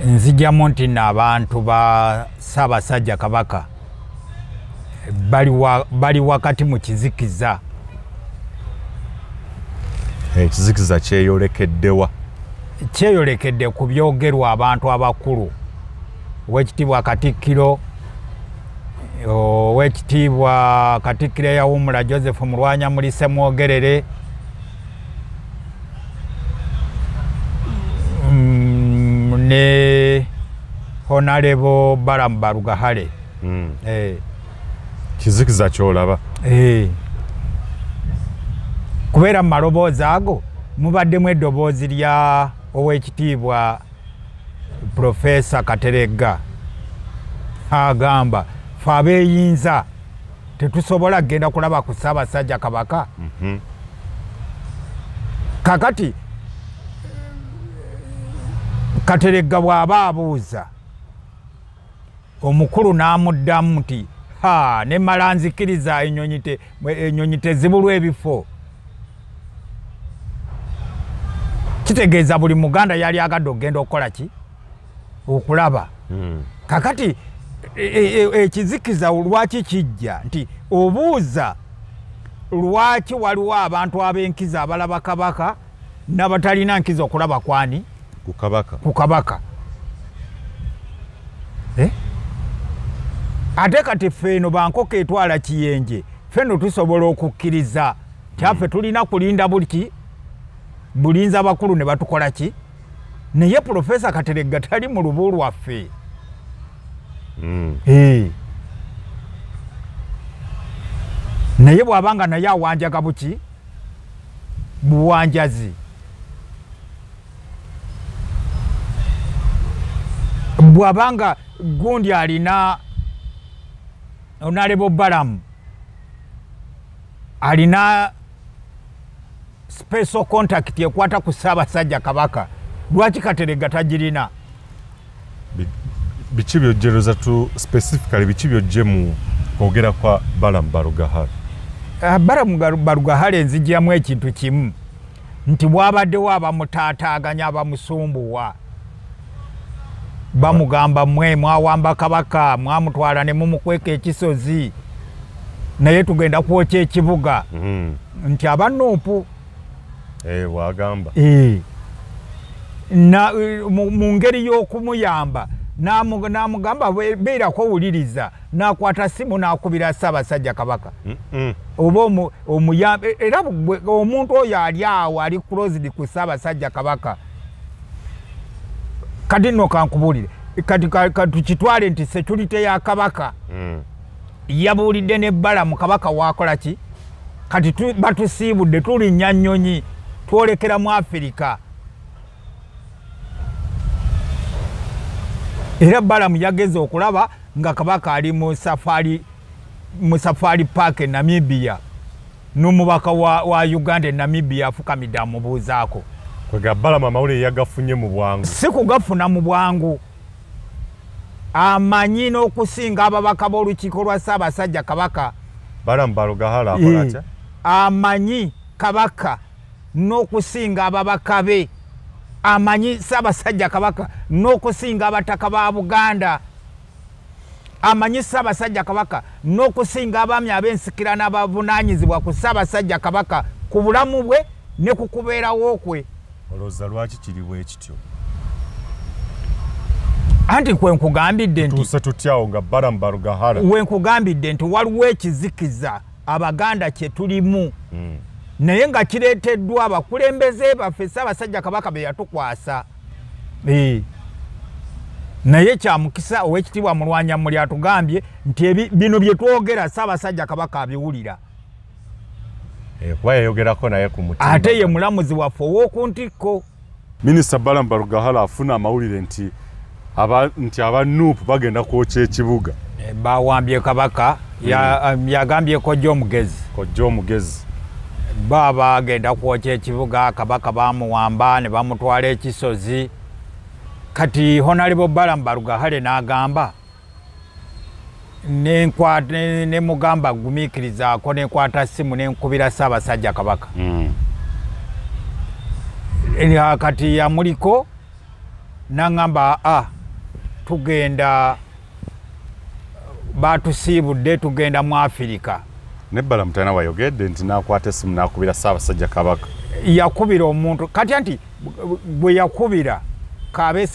nzijjamu nti n'abantu ba Ssaabasajja Kabaka bali wakati mu kizikiza ekizikiza kyeyolekeddewa kyeyolekedde ku byogerwa abantu abakulu Oweekitiibwa Katikkiro Oweekitiibwa Katikkiro eyawummula Joseph Mulwanyamuli Ssemwogerere ne Honorable Balamu Barugahale kizikiza kyolaba kubeera mu maloboozi ago mubaddemu eddoboozi lya Oweekitiibwa Profesa Kateregga agamba fe abeeyinza tetusobola kgenda kulaba ku Ssaabasajja Kabaka kakati Kateregga bw'aba abuuza omukulu n'amuddamu nti ne mala nzikiriza ennyonyi tezibulwa ebifo kitegeeza buli Muganda yali agadde okgenda okukola ki okulaba kakati ekizikiza lwaki kijja nti obuuza lwaki waliwo abantu ab'enkiza abalaba Kabaka n'abatalina nkiza okulaba kwani ku Kabaka ate kati ffeno bankoko etwala kiyenje ffeno tusobola okukkiriza kyaffe tulina kulinda bulinza abakulu ne batukola ki naye Profesa Kateregga tali mu lubu lwaffe naye bw'abanga naye awanjaga buki buwanjazi bw'abanga gundi alina Honorable Balamu alina special contact ekwata ku Ssaabasajja Kabaka lwaki Kateregga tagirina biki byojjeroza tu specifically biki byojje mu kwogera kwa Balamu Barugahale Balamu Barugahale nzijjamu ekintu kimu nti bwabaddewo abamutaataaganya abamusumbuwa bamugamba mmwe mwawamba Kabaka mwamutwala ne mumukweka ekisozi naye tugenda kwokya ekibuga nti abanuupu wagamba mu ngeri y'okumuyamba n'amugamba beerako owuliriza n'akwata simu n'akubira Ssaabasajja Kabaka oba omuyamba era omuntu oyo ali awo ali closed ku Ssaabasajja Kabaka kati nno kankubuulire kati tukitwale nti security ya Kabaka yabuulidde ne Balamu Kabaka wakola ki kati batusiibudde tulinnya nnyonyi twolekera mu Afirika era Balamu yageze okulaba nga Kabaka ali mu safari park e Namibia n'omubaka wa Uganda e Namibia afukamidde amubuuzaako kwega Balamu amawulire yagafunye mu bwangu si kugafuna mu bwangu amanyi n'okusinga ababaka b'olukiiko lwa Ssaabasajja Kabaka Balamu Barugahale akola atya amanyi Kabaka n'okusinga ababaka be amanyi Ssaabasajja Kabaka n'okusinga abataka ba Buganda amanyi Ssaabasajja Kabaka n'okusinga abaami ab'ensikira n'abavunaanyizibwa ku Ssaabasajja Kabaka ku bulamu bwe ne ku kubeerawo kwe olowooza lwaki kiri bwe kityo anti kwe nkugambidde nti tuuse tutyawo nga Balamu Barugahale we nkugambidde nti waliwo ekizikiza Abaganda kye tulimu naye nga kireeteddwa abakulembeze baffe Ssaabasajja Kabaka be yatukwasa naye kyamukisa Oweekitiibwa Mulwanyamuli atugambye nti bino bye twogera Ssaabasajja Kabaka abiwulira kuba yayogerako naye ku mutima ate ye mulamuzi waffe ow'okuntikko Minisita Balamu Barugahale afuna amawulire nti nti aba Nuupu bagenda kwokya ekibuga. Bawambye kabaka yagambye kojja omugezi. Baba agenda kwokya ekibuga, kabaka bamuwamba ne bamutwala ekisozi. Kati Honorable Balamu Barugahale n'agamba ne mugamba gumiikirizaako nenkwata simu nenkubira Ssaabasajja Kabaka. Kati yamuliko n'angamba tugenda batusiibudde tugenda mu Afirika. Ne Balamu tana wayogedde nti n'akwata essimu n'akubira Ssaabasajja Kabaka. Yakubira omuntu kati anti bwe yakubira kabe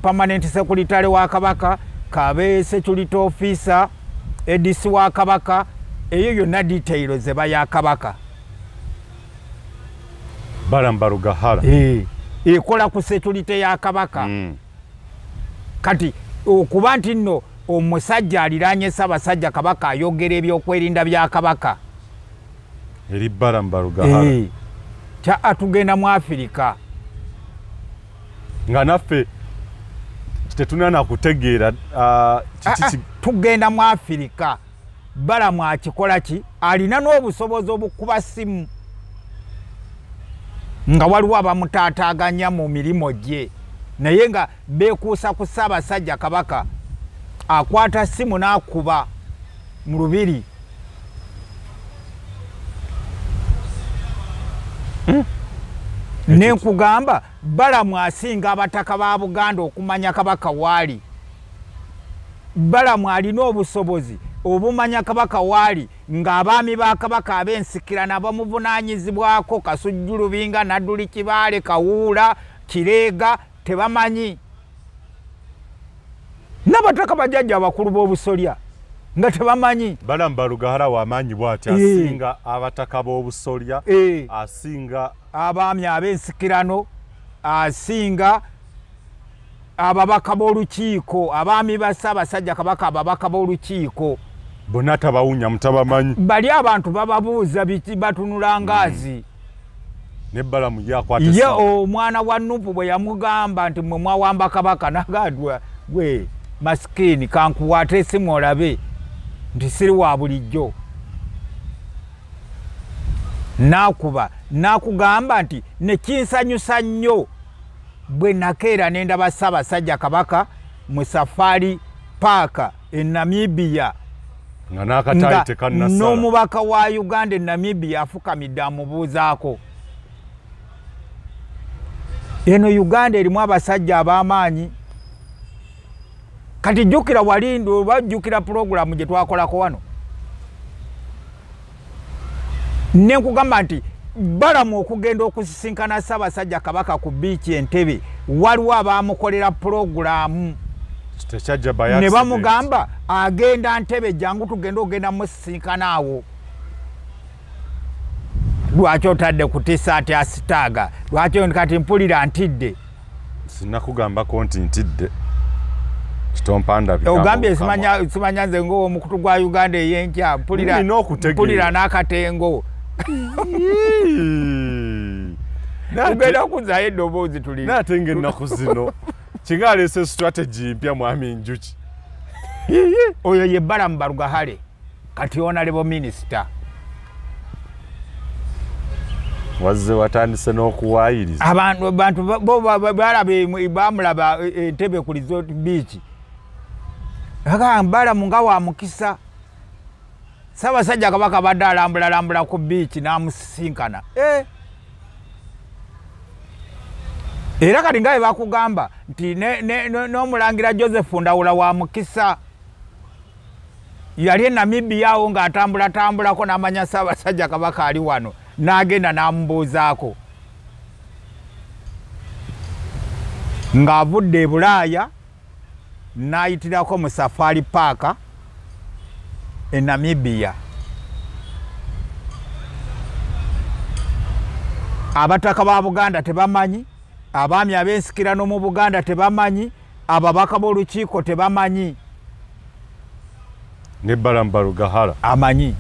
permanent secretary wa Kabaka, kabe security officer, ADC wa Kabaka, eyo yonna details zeba ya Kabaka. Balamu Barugahale ekola ku security ya Kabaka. Kati okuba nti nno omusajja aliraanye Ssaabasajja Kabaka ayogera ebyokwerinda bya Kabaka eri Balamu Barugahale atugenda mu Afirika nga naffe tetunana kutegeera tugenda mu Afirika. Balamu akikola ki? Alina n'obusobozi obukuba simu nga waliwo abamutaataaganya mu mirimu gye, naye nga beekuusa ku Ssaabasajja Kabaka. Akwata simu n'akuba mu lubiri. Nenkugamba Balamu asinga abataka ba Buganda okumanya Kabaka waali. Balamu alina obusobozi obumanya Kabaka waali ng'abaami ba Kabaka ab'ensikirano bamuvunaanyizibwako Kasujju Lubinga, Nadduli Kibaale, Kawuula, Kireega tebamanyi. N'abataka bajjajja abakulu b'obusolya nga tebamanyi. Balamu Barugahale w'amaanyi bw'ati asinga abataka b'obusolya, asinga abaami ab'ensikirano, asinga ababaka b'olukiiko, abaami ba Ssaabasajja Kabaka, ababaka b'olukiiko. Bonna tabawunya mutabamanyi. Bali abantu bababuuza biti batunula ngaazi. Ne Balamu yakwata omwana wa Nuupu bwe yamugamba nti mwe mwawamba Kabaka n'agandwa gwe masikini kankuwaate essimu olabe nti siri wa bulijjo. Nakugamba nti ne kinsanyusa nnyo bwe nakeera ne ndaba Ssaabasajja Kabaka mu Safari Park e Namibia nga n'akataayi tekannasala. N'omubaka wa Uganda e Namibia afukamidde amubuuzaako. Eno Uganda erimu abasajja ab'amaanyi. Kati jjukira walindo bajjukira programu gye twakolako wano. Nenkugamba nti Balamu okugenda okusisinkana Ssaabasajja Kabaka ku biiki Entebbe waliwo abaamukolera programu ne bamugamba agenda Ntebbe jangu tugenda ogenda musisinkana awo. Lwaki otadde ku tisaati asitaaga? Lwaki kati mpulira ntidde? Sinakugambako nti ntidde. Kitompanda bigambo. Ogambye simanya nze ng'omukutu gwa Uganda ey'enkya mpulira n'akatengo. Ugenda kuzaayo eddoboozi tulina. Naate ng'ennaku zino kinga aleese strategy mpya mwami Njuki. Oyo ye Balamu Barugahale kati Honorable Minister. Wazze watandise n'okuwaayiriza. Abantu bo bamulaba Entebbe ku Resort Beach. Balamu nga wa mukisa. Ssaabasajja Kabaka badde alambula ku beach n'amusisinkana. Era kati nga bwe bakugamba nti n'omulangira Joseph Ndawula wa mukisa yali e Namibia awo ng'atambulatambulako n'amanya Ssaabasajja Kabaka ali wano n'agenda n'amubuuzaako. Ng'avudde e Bulaaya n'ayitirako mu Safari Park e Namibia. Abataka ba Buganda tebamanyi, abaami ab'ensikirano mu Buganda tebamanyi, ababaka b'olukiiko tebamanyi. Ne Balamu Barugahale amanyi.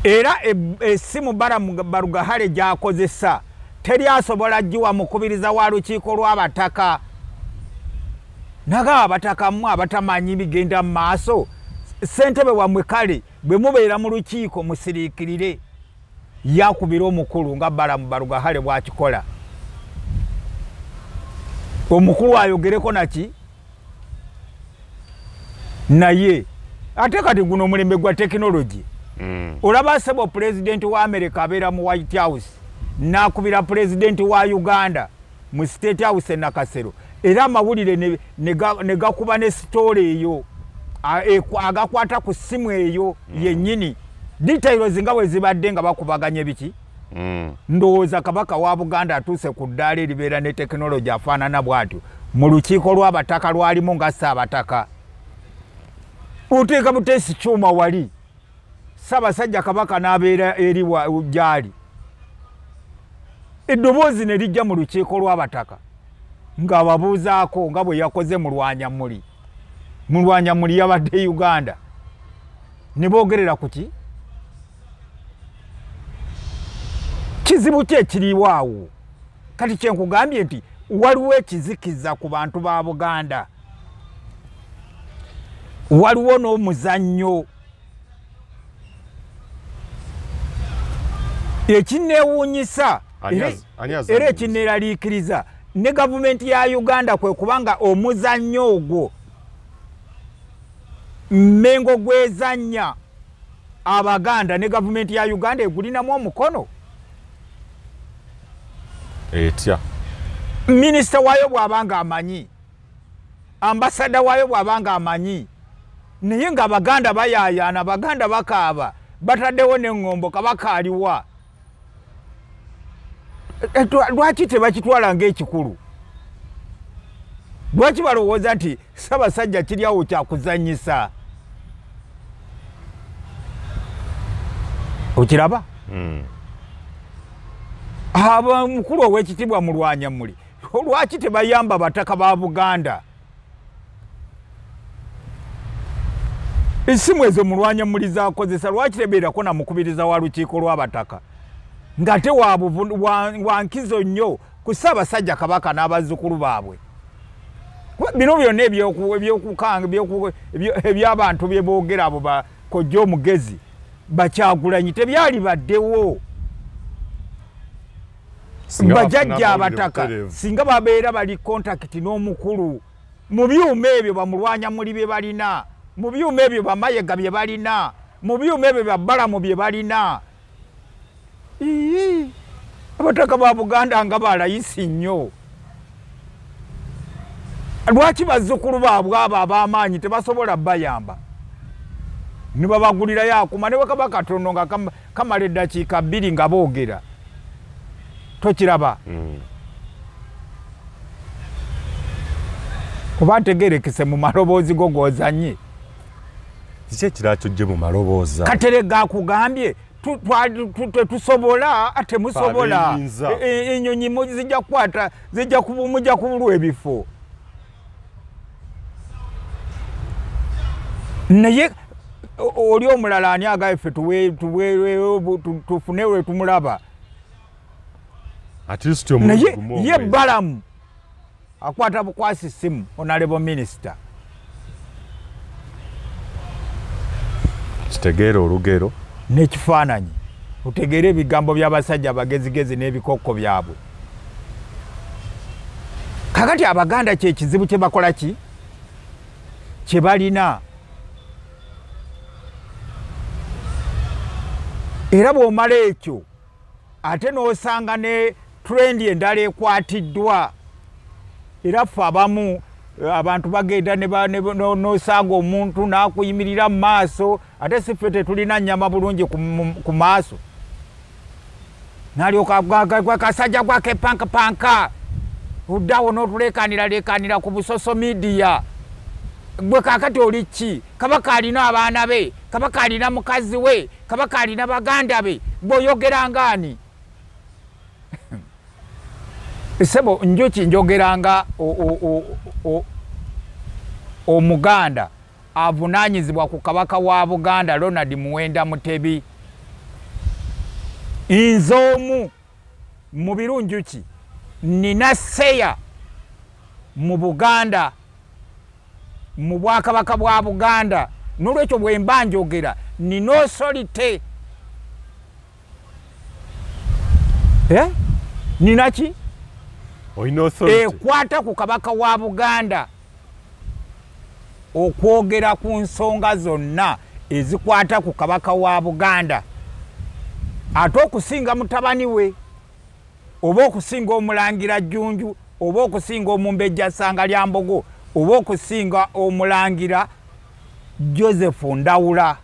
Era essimu Balamu Barugahale gy'akozesa teri asobola giwa mukubiriza wa lukiiko lw'abataka naga abatakamu abatamanyi bigenda mu maaso ssentebe wammwe kale bwe mubeera mu lukiiko musiriikirire yakubira omukulu nga Balamu Barugahale bw'akikola omukulu ayogereko naki naye ate kati guno omulembe gwa tekinologi olaba sebo pulezidenti wa America abeera mu White House n'akubira pulezidenti wa Uganda mu State House e Nakasero era amawulire ne gakuba ne story eyo agakwata ku ssimu eyo yennyini details nga bwe zibadde nga bakubaganya biki ndowooza kabaka wa Buganda atuuse ku ddaala eribeera ne tekinologi afaanana bw'atyo mu lukiiko lw'abataka lwalimu nga Ssaabataka uteeka buteesi kyuma wali Ssaabasajja kabaka n'abeera eri gyali eddoboozi ne lijja mu lukiiko lw'abataka ng'ababuuzaako nga bwe yakoze mu Lwanyamuli yabadde Uganda ne boogerera ku ki kizibu ki ekiriwo awo kati kyenkugambye nti waliwo ekizikiza ku bantu ba Buganda waliwo n'omuzannyo ekinneewuunyisa era ekinneeraliikiriza ne gavumenti ya Uganda kwe kubanga omuzannyo ogwo Mmengo gwezannya Abaganda ne gavumenti ya Uganda egulinamu omukono etya minisita waayo bw'abanga amanyi ambasada waayo bw'abanga amanyi naye nga Abaganda bayaayaana Abaganda bakaaba bataddewo n'eŋŋombo kabaka aliwa lwaki tebakitwala ng'ekikulu lwaki balowooza nti Ssaabasajja kiryawo kyakuzannyisa okiraba mukulu ow'ekitiibwa mu Lwanyamuli lwaki tebayamba abataka ba Buganda essimu ezo mu Lwanyamuli zakozesa lwaki tebeerako na mukubiriza wa lukiiko lw'abataka ng'ate wankizo nnyo ku Ssaabasajja kabaka n'abazzukulu baabwe bino byonna eby'abantu bye boogera abo bakojja omugezi Bakyagulanyi tebyali baddewo bajjajja abataka singa babeera bali kontakiti n'omukulu mu byuma ebyo bamulwanyamuli bye balina mu byuma ebyo bamayega bye balina mu byuma ebyo Balamu bye balina abataka ba Buganda nga balayisi nnyo lwaki bazzukulu baabwe abo ab'amaanyi tebasobola bayamba ne babagulirayo akuma ne bwekaba katono nga kamala eddakiika 2 nga boogera tokiraba kuba ntegerekese mu maloboozi go gozanye kiki ekirala kyojje mu malobooza Katerega akugambye tetusobola ate musobola ennyonyi zijja kukwata mujja kubulwa ebifo naye oli omulala ani agaffe tufunewe tumulaba naye ye Balamu akwata bukwasi simu Honorable Minister kitegeera olugero n'ekifaananyi otegeera ebigambo by'abasajja abagezigezi n'ebikokko byabwe kakati Abaganda kyekizibu kye bakola ki kye balina era bw'omala ekyo ate n'osanga ne trendi endala ekwatiddwa era ffe abamu abantu bagenda n'osanga omuntu n'akuyimirira mu maaso ate si ffe tetulina nnyama bulungi ku maaso n'alyoka kasajja gwake pankapanka oddawo n'otuleekanira ku busoso midiya gwe kakati oli ki kabaka alina abaana be kabaka alina mukazi we kabaka alina baganda be bw'oyogerangani sebo njoki njogeranga omuganda avunaanyizibwa ku kabaka wa Buganda Ronald Muwenda Mutebi nze omu mu birungi ki nina seya mu Buganda mu Bwakabaka bwa Buganda n'olwekyo bwe mba njogera nina authority nina ki ekwata ku Kabaka wa Buganda okwogera ku nsonga zonna ezikwata ku Kabaka wa Buganda ate okusinga mutabani we oba okusinga Omulangira Jjunju oba okusinga Omumbejja Ssangalyambogo oba okusinga Omulangira Joseph Ndawula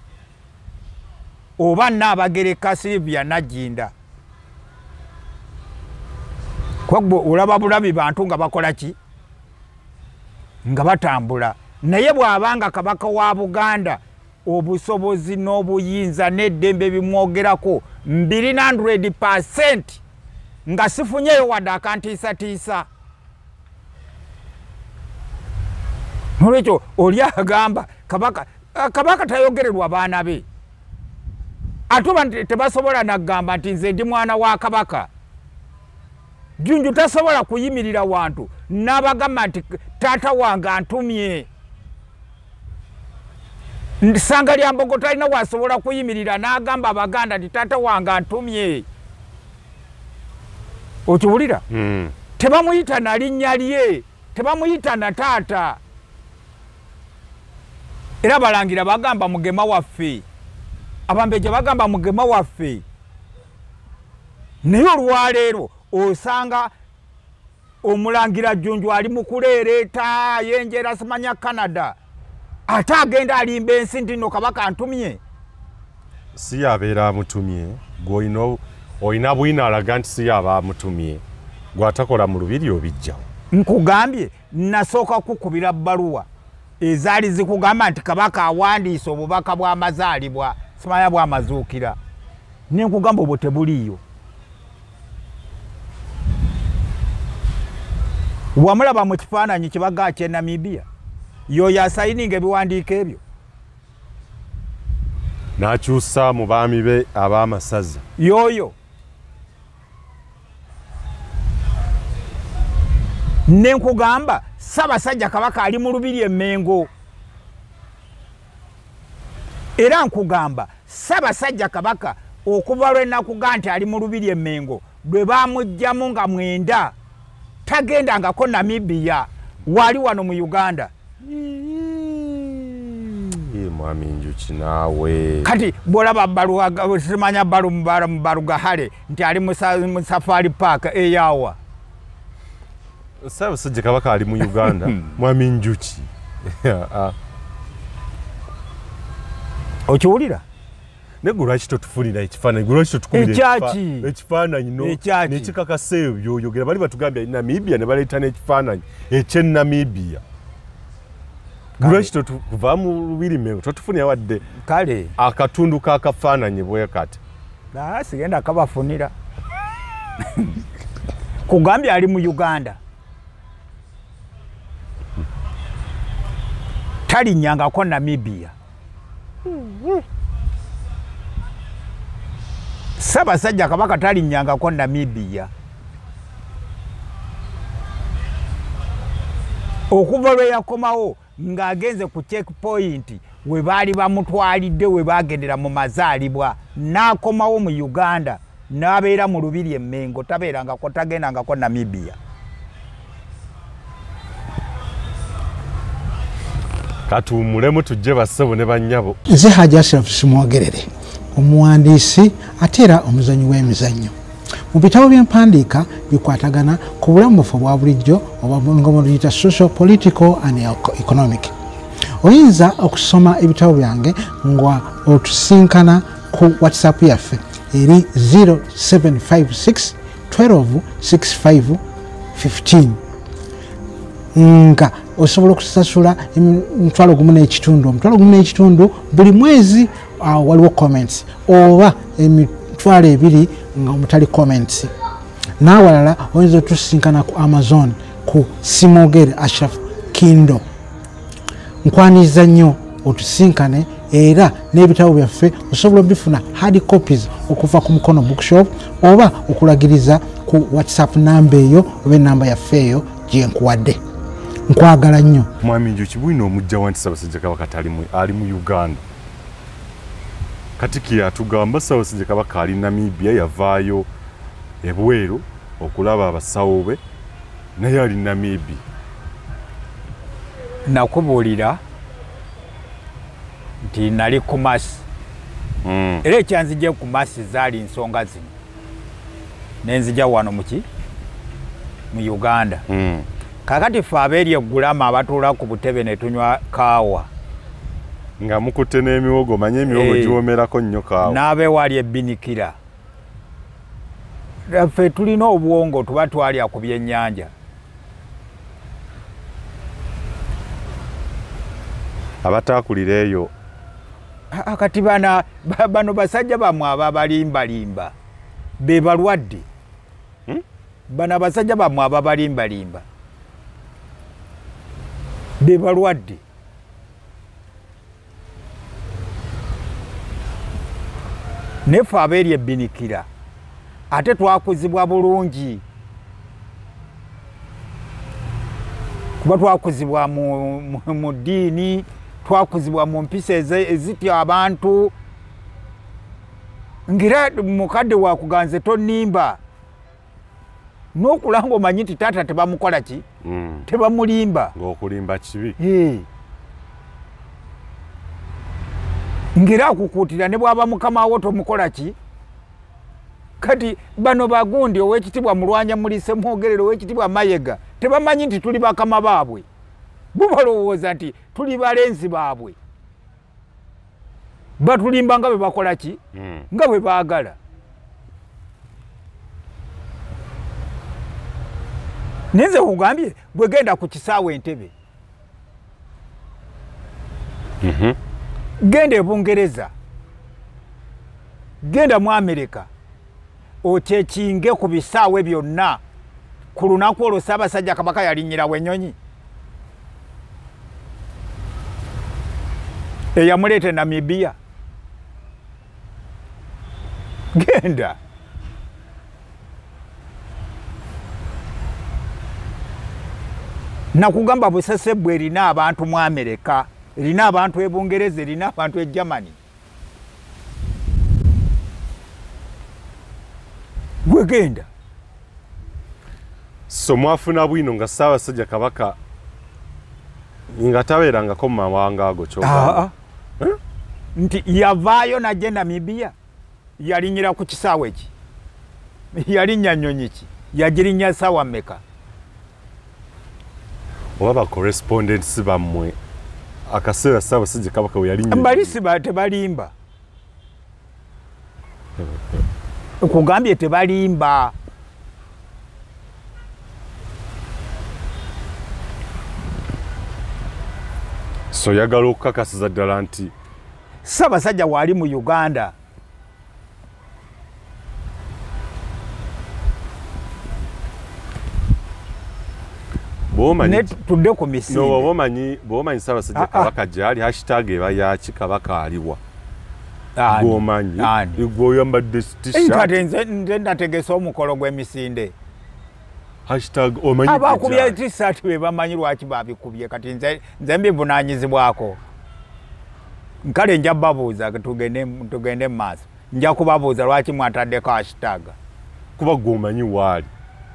oba Nnaabagereka Sylvia Najinda. Kwagbo olaba bulabi bantu nga bakola ki nga batambula naye bw'abanga Kabaka wa Buganda obusobozi n'obuyinza n'eddembe bimwogerako 200% nga sifunyeyo wadde akantiisatiisa. Nolwekyo oli agamba Kabaka tayogererwa baana be ate tebasobola nagamba nti nze ndi mwana wa Kabaka. Jjunju tasobola kuyimirira wantu n'abagamba nti taata wange antumye. Ssangalyambogo talina wasobola kuyimirira n'agamba Abaganda nti taata wange antumye. Okiwulira? Tebamuyita na linnya lye, tebamuyita na taata. Era Abalangira bagamba Mugema waffe, Abambejja bagamba Mugema waffe. Naye olwaleero osanga Omulangira Jjunju ali mu kuleereeta yenjera simanya Canada ate agenda alimba ensi nti nno Kabaka antumye. Si yabeera amutumye olina bwina alaga nti si yaba amutumye gwatakola mu lubiri obijjawo. Nkugambye nasooka kukubira bbaluwa ezaali zikugamba nti Kabaka awandiise obubaka bw'amazaalibwa simanya bw'amazuukira ne nkugamba obwo tebuliiyo. Wamulaba mu kifaananyi kibaga kye Namibia yoyo asayininga ebiwandiiko ebyo n'akyusa mu baami be ab'amasaza yoyo. Ne nkugamba Ssaabasajja Kabaka ali mu lubiri e Mengo era nkugamba Ssaabasajja Kabaka okuva lwe nakuga nti ali mu lubiri e Mengo lwe baamugjamu nga mwenda tagendangako Namibia wali wano mu Uganda. Mwami Njuki naawe kati bwolaba Baluga simanya Balugahale nti ali mu Safari Park eyawa. Ssaabasajja Kabaka ali mu Uganda Mwami Njuki okiwulira? Nego lwaki totufunira ekifaananyi lwaki totukulira ekifaananyi nekikakasa ebyo oyogera bali batugambye Namibia ne baleeta n'ekifaananyi ekye Namibia lwaki totuva mu lubiri Mengo totufunira wadde kale akatundu k'akafaananyi bwe kati sigenda kabafunira kugambye ali mu Uganda talinnyangako Namibia. Ssaabasajja Kabaka talinnyangako Namibia okuva lwe yakomawo ng'agenze ku checkpoint we baali bamutwalidde we bagendera mu mazaalibwa n'akomawo mu Uganda n'abeera mu lubiri e Mengo tagendangako Namibia. Katuwummulemu tujje bassebo ne bannyabo. Nze Hajji Ashraf Simwogerere omuwandiisi ate era omuzannyi w'emizannyo. Mu bitabo by'empandiika bikwatagana ku bulamu bwaffe obwa bulijjo oba nga buyita social political and economic. Oyinza okusoma ebitabo byange nga otusinkana ku WhatsApp yaffe eri 0756 12 65 15 nga osobola okusasula omutwalo gumu n'ekitundu buli mwezi. Waliwo comments oba emitwalo ebiri nga omutali comments n'awalala oyinza otusinkana ku Amazon ku Simwogere Ashraf Kindle. Nkwaniriza nnyo otusinkane era n'ebitabo byaffe osobola obifuna hard copies okuva ku Mukono Bookshop oba okulagiriza ku WhatsApp namba eyo oba enamba yaffe eyo gye nkuwadde. nkwagala nnyo. Mwami Njuki bwino omujja wanti Ssaabasajja Kabaka ali mu Uganda. Katikkiro atugamba Ssaabasajja Kabaka ali Namibia yavaayo ebweru okulaba abasawo be naye ali Namibia. Nakubuulira nti nali Kumasi. Era ekyanzija Kumasi zaali nsonga zino. Nenzija wano mu Uganda. Kakati ffe abeeri eggulama abatuula ku butebe ne tunywa kaawa. Nga mukutte n'emiwogo manye emiwogo giwomerako nnyo kaawa. N'abeewali ebbinikira. Ffe tulina obwongo tuba twalya ku byennyanja. Abataakulira eyo. Kati bano basajja bamwe ababalimbalimba be balwadde. Bano abasajja bamwe ababalimbalimba be balwadde. Nefe abeeri ebbinikira ate twakuzibwa bulungi kuba twakuzibwa mu ddiini, twakuzibwa mu mpisa ezitya abantu. Ngira mukadde wakuganze tonimba n'okulanga omanyi nti taata tebamukola ki? Tebamulimba. Ng'okulimba kibi. Ngira akukuutira ne bw'aba mukama wo tomukola ki? Kati bano bagundi Oweekitiibwa Mulwanya Mulise Mwogerere, Oweekitiibwa Mayega tebamanyi nti tuli bakama baabwe. Bo balowooza nti tuli balenzi baabwe. Batulimba nga bwe bakola ki? Nga bwe baagala. Nenze kugambye bwe genda ku kisaawe Entebbe. Genda e Bungereza. Genda mu Amerika. Okyekinge ku bisaawe byonna. Ku lunaku olwo Ssaabasajja Kabaka yalinyirawo ennyonyi. Eyamuleeta e Namibia. Genda. Nakugamba Busesebbwe erina abantu mu Amerika, erina abantu e Bungereza, erina abantu e Germany. Gwe genda. So mwafuna bwino nga Ssaabasajja Kabaka nga tabeerangako mu mawanga ago kyogamba. Nti yavaayo najje Namibia. Yalinyira ku kisaawe ki? Yalinnya nnyonyi ki? Yagirinnya ssaawa mmeka? Oba ba correspondents bammwe akaseera Ssaabasajja Kabaka we yalinnya. Balisi tebalimba. Kugambye tebalimba. So yagala okukakasiza ddala nti Ssaabasajja waali mu Uganda. Tudde ku misinde. No, bw'omanyi Ssaabasajja Kabaka gyali hashtag eba yaki Kabaka aliwa. Bw'omanyi gw'oyambadde t-shirt. Nze nategesa omukolo gw'emisinde. Hashtag omanyi abakubye t-shirt be bamanyi lwaki babikubye kati nze mbivunaanyizibwako. Nkale nja babuuza tugende mu maaso. Nja kubabuuza lwaki mwataddeko hashtag. Kuba gw'omanyi waali.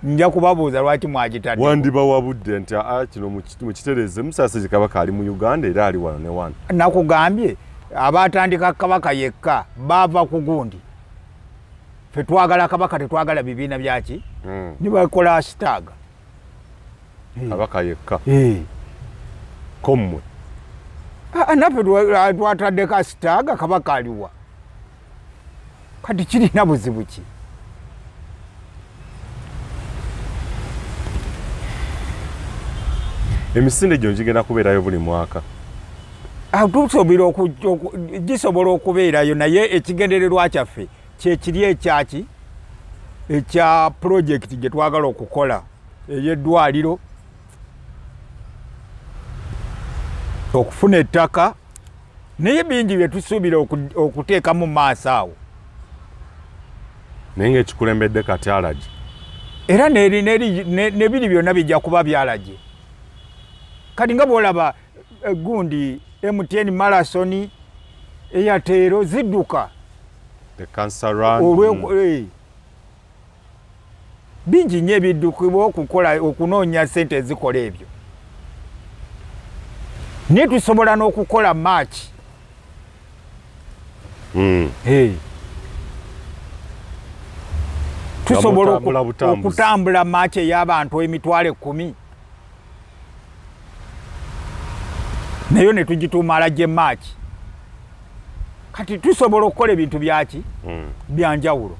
Nja kubabuuza lwaki mwagitadde. Wandiba wabudde nti kino mukitereeze Ssaabasajja Kabaka ali mu Uganda era ali wano ne wano. Nakugambye abatandika Kabaka yekka baava ku gundi. Ffe twagala Kabaka tetwagala bibiina byaki? Ne bakola hashtag. Kabaka yekka. Kommwe. Naffe twataddeko hashtag Kabaka aliwa. Kati kirina buzibu ki? Emisinde gyo gigenda kubeerayo buli mwaka. Gisobola okubeerayo naye ekigendererwa kyaffe kyekiri ekyaki ekya project gye twagala okukola ey'eddwaliro, okufuna ettaka naye bingi bye tusuubira okuteeka mu maaso awo. Naye ng'ekikulembedde kati alagi. Era ne biri byonna bijja kuba byalagi. kati nga bwolaba gundi MTN marathon Airtel zidduka the cancer run bingi nnyo ebiddukibwa okukola okunoonya ssente ezikola ebyo naye tusobola n'okukola match tusobola okutambula match ey'abantu emitwalo 10 nayo ne tugituumala gye match kati tusobola okukola ebintu byaki byanjawulo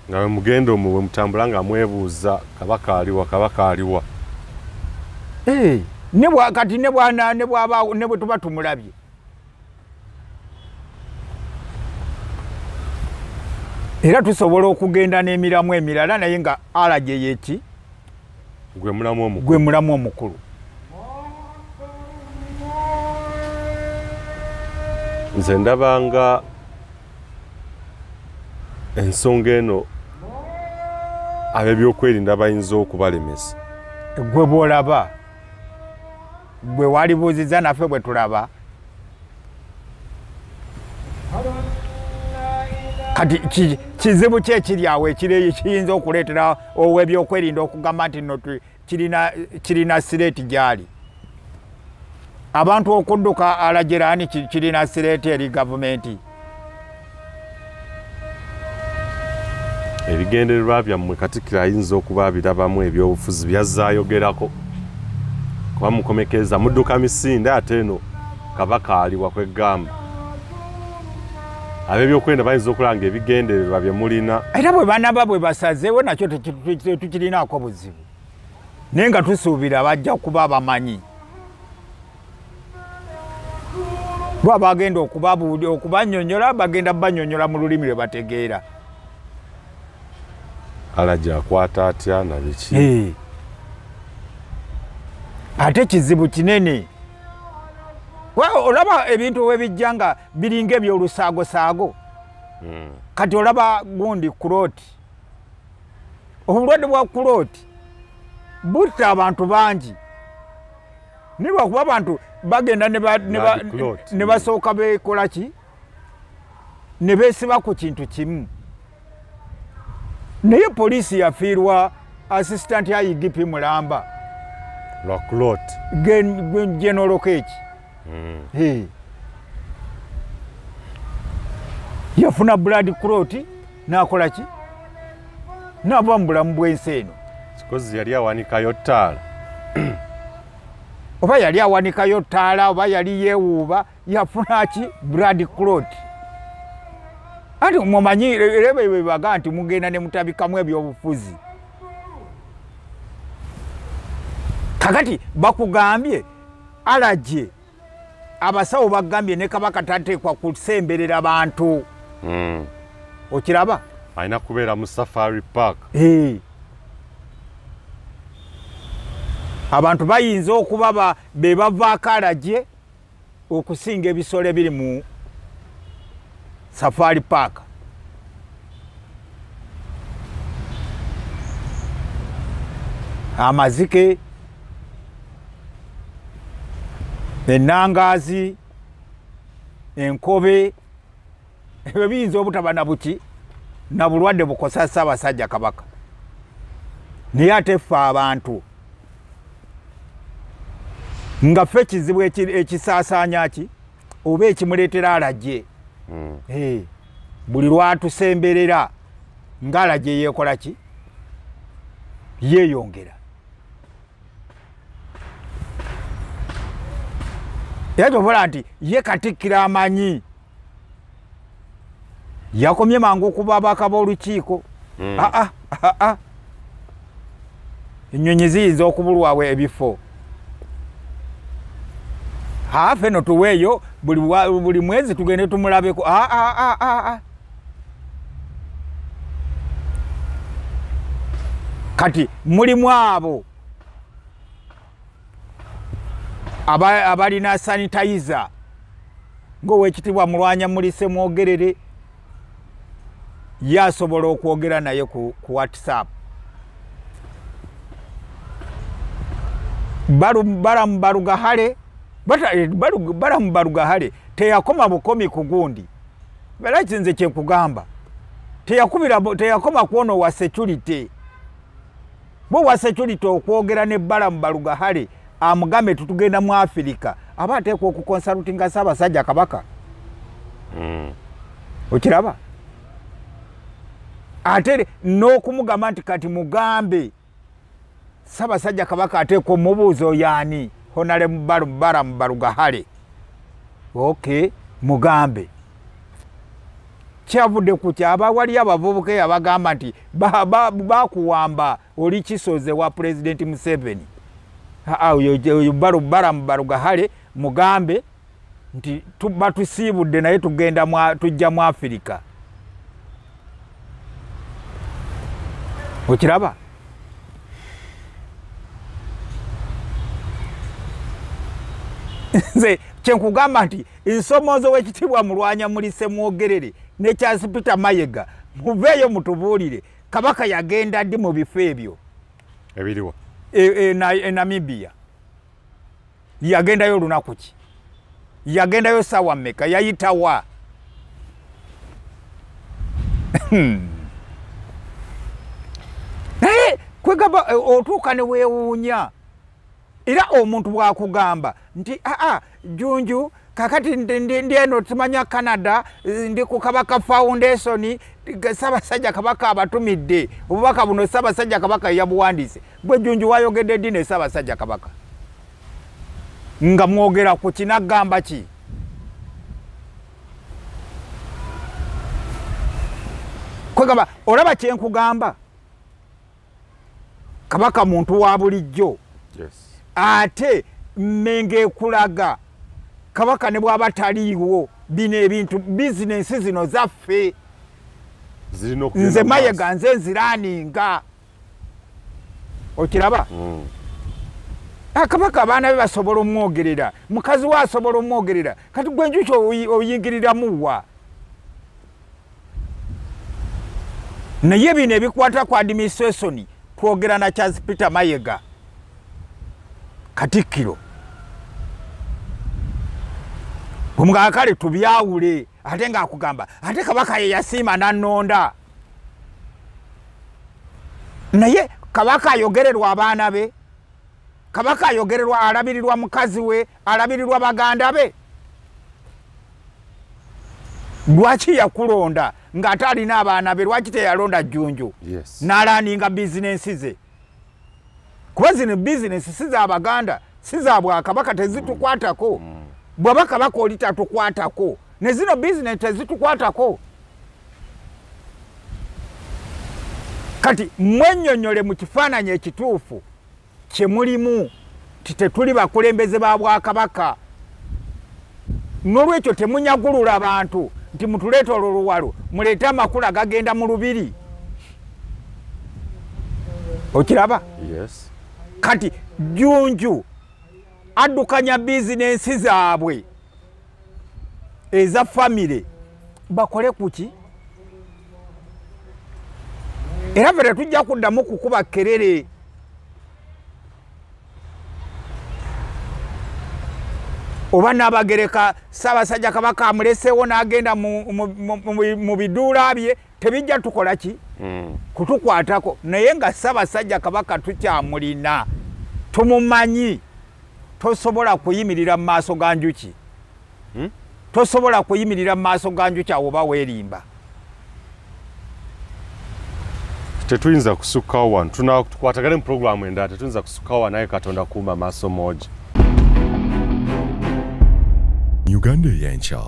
nga we mugenda omwo we mutambula nga mwebuuza kabaka aliwa kati ne bwe tuba tumulabye era tusobola okugenda n'emiramu emirala naye nga alagye yeki gwe mulamu omukulu nze ndabanga ensonga eno ab'ebyokwerinda bayinza okubalemesa gwe bw'olaba gwe walibuuziza naffe bwe tulaba kati kizibu ki ekiri awo kiyinza okuleetera ow'ebyokwerinda okugamba nti no kirina sireeti gyali abantu okudduka alagirani kirina sireeti eri gavumenti ebigendererwa byammwe Katikkiro ayinza okuba birabamu ebyobufuzi byazaayogerako kuba mukomekeza mudduka misinde ate eno kabaka aliwa kwegamba ab'ebyokwerinda bayinza okulanga ebigendererwa bye mulina era bwe banaba bwe basazeewo nakyo tukirinaako buzibu naye nga tusuubira bajja kuba bamanyi bwa bagenda okubanyonyola bagenda banyonyola mu lulimi lwe bategeera alaja akwata atya na biki ate kizibu kinene olaba ebintu webijja nga biringa ebyolusaago kati olaba gundi kuloti obulwadde bwa kuloti butta abantu bangi nilwakuba abantu bagenda ne basooka bekola ki ne beesiba ku kintu kimu naye poliisi yafiirwa assistant ya IGP Mulamba lwa kuloti General Keeki yafuna blood clot nakola ki nava mu bulamu bw'ensi eno kikozi yali awanikayo ttaala oba yali awanikayo ttaala oba yali yeewuuba yafuna ki blood clot ati mumanyi era bebaga nti mugenda ne mutabikamu ebyobufuzi kakati bakugambye alaje abasawo bagambye ne kabaka tateekwa kusemberera bantu okiraba alina kubeera mu safari park abantu bayinza okuba be bavaako alaje okusinga ebisolo ebiri mu safari park amazike enangazi enkobe ebyo biyinza obutaba na buki na bulwadde bukosa Ssaabasajja Kabaka naye ate ffe abantu nga ffe kizibu ekisaasaanya ki oba ekimuleetera alaje buli lwatusemberera ng'alaje yeekola ki yeeyongera era tobola nti ye Katikkiro amanyi yakomye mangu okuba abaka b'olukiiko ennyonyi ziyinza okubulwawo ebifo feno tuweeyo buli mwezi tugende tumulabeko kati mulimu abo abalina sanitizer ng'owekitibwa Mulwanya Mulise Mwogerere yasobola okwogera naye ku WhatsApp baramu barugahale baramu barugahale teyakoma bukomi kugundi balakinze kye kugamba teyakoma kuono wa security bo wa security okwogera ne baramu barugahale amugambe tutugenda mu Africa abate ko kuconsultinga Ssaabasajja Kabaka okiraba ate n'okumugamba nti kati mugambe Ssaabasajja Kabaka ate ko mubuuzo yani honale baramu barugahale okay mugambe kyavudde ku kyaba wali abavubuka abagamba nti bakuwamba oli kisoze wa President Museveni oyo baramu barugahale mugambe nti batusiibudde naye tujja mu Africa okiraba nze kyenkugamba nti ensomoozo w'ekitibwa Mulwanya Mulise Mwogerere ne Charles Peter Mayiga muveeyo mutubuulire Kabaka yagenda ddi mu bifo ebyo ebiriwa Namibia yagendayo lunaku ki yagendayo ssaawa mmeka yayitawa naye kwegamba otuuka ne weewuunya era omuntu bwakugamba nti Junju kakati ndi eno tumanya Canada ndi ku Kabaka Foundation Ssaabasajja Kabaka abatumidde obubaka buno Ssaabasajja Kabaka yabuwandiise bwe Junju wayogedde ddi ne Ssaabasajja Kabaka nga mwogera ku kinagamba ki kwegamba olaba kyenkugamba Kabaka muntu wa bulijjo ate mmenge kulaga Kabaka ne bwaba taliiwo bino ebintu bizinensi zino zaffe nze Mayiga nze nziraninga okiraba Kabaka abaana be basobola omwogerera mukazi we asobola omwogerera kati gwe njuki oyingiriramuwa naye bino ebikwata ku administration twogera na Charles Peter Mayiga Katikkiro omugakale tubyawule ate ngaakugamba ate Kabaka ye yasiima nannonda naye Kabaka ayogererwa abaana be Kabaka ayogererwa alabirirwa mukazi we alabirirwa baganda be lwaki yakulonda ng'ate alina abaana be lwaki teyalonda Junju n'alaninga bizinensi ze kuba zino bizinensi si za Baganda si za Bwakabaka tezitukwatako bw'aba Kabaka oli tatukwatako ne zino bizinensi tezitukwatako kati mwennyonnyole mu kifaananyi ekituufu kye mulimu tetuli bakulembeze ba Bwakabaka n'olwekyo temunyagulula abantu nti mutuleeta olwoluwalo muleete amakulu agagenda mu lubiri okiraba kati Junju addukanya bizinensi zaabwe eza famire bakole kuki era ffe tetujja kuddamu kukuba kerere oba n'abagereka Ssaabasajja Kabaka amuleseewo n'agenda mu biduula bye tebijja tukola ki kutukwatako naye nga Ssaabasajja Kabaka tukyamulina tumumanyi tosobola kuyimirira mu maaso ga njuki tosobola kuyimirira mu maaso ga njuki awo oba weerimba tetuyinza kusukkawo wano tukwatagane mu puroguramu endala tetuyinza kusukkawo wano naye Katonda kuuma maaso moogi Uganda eyenkya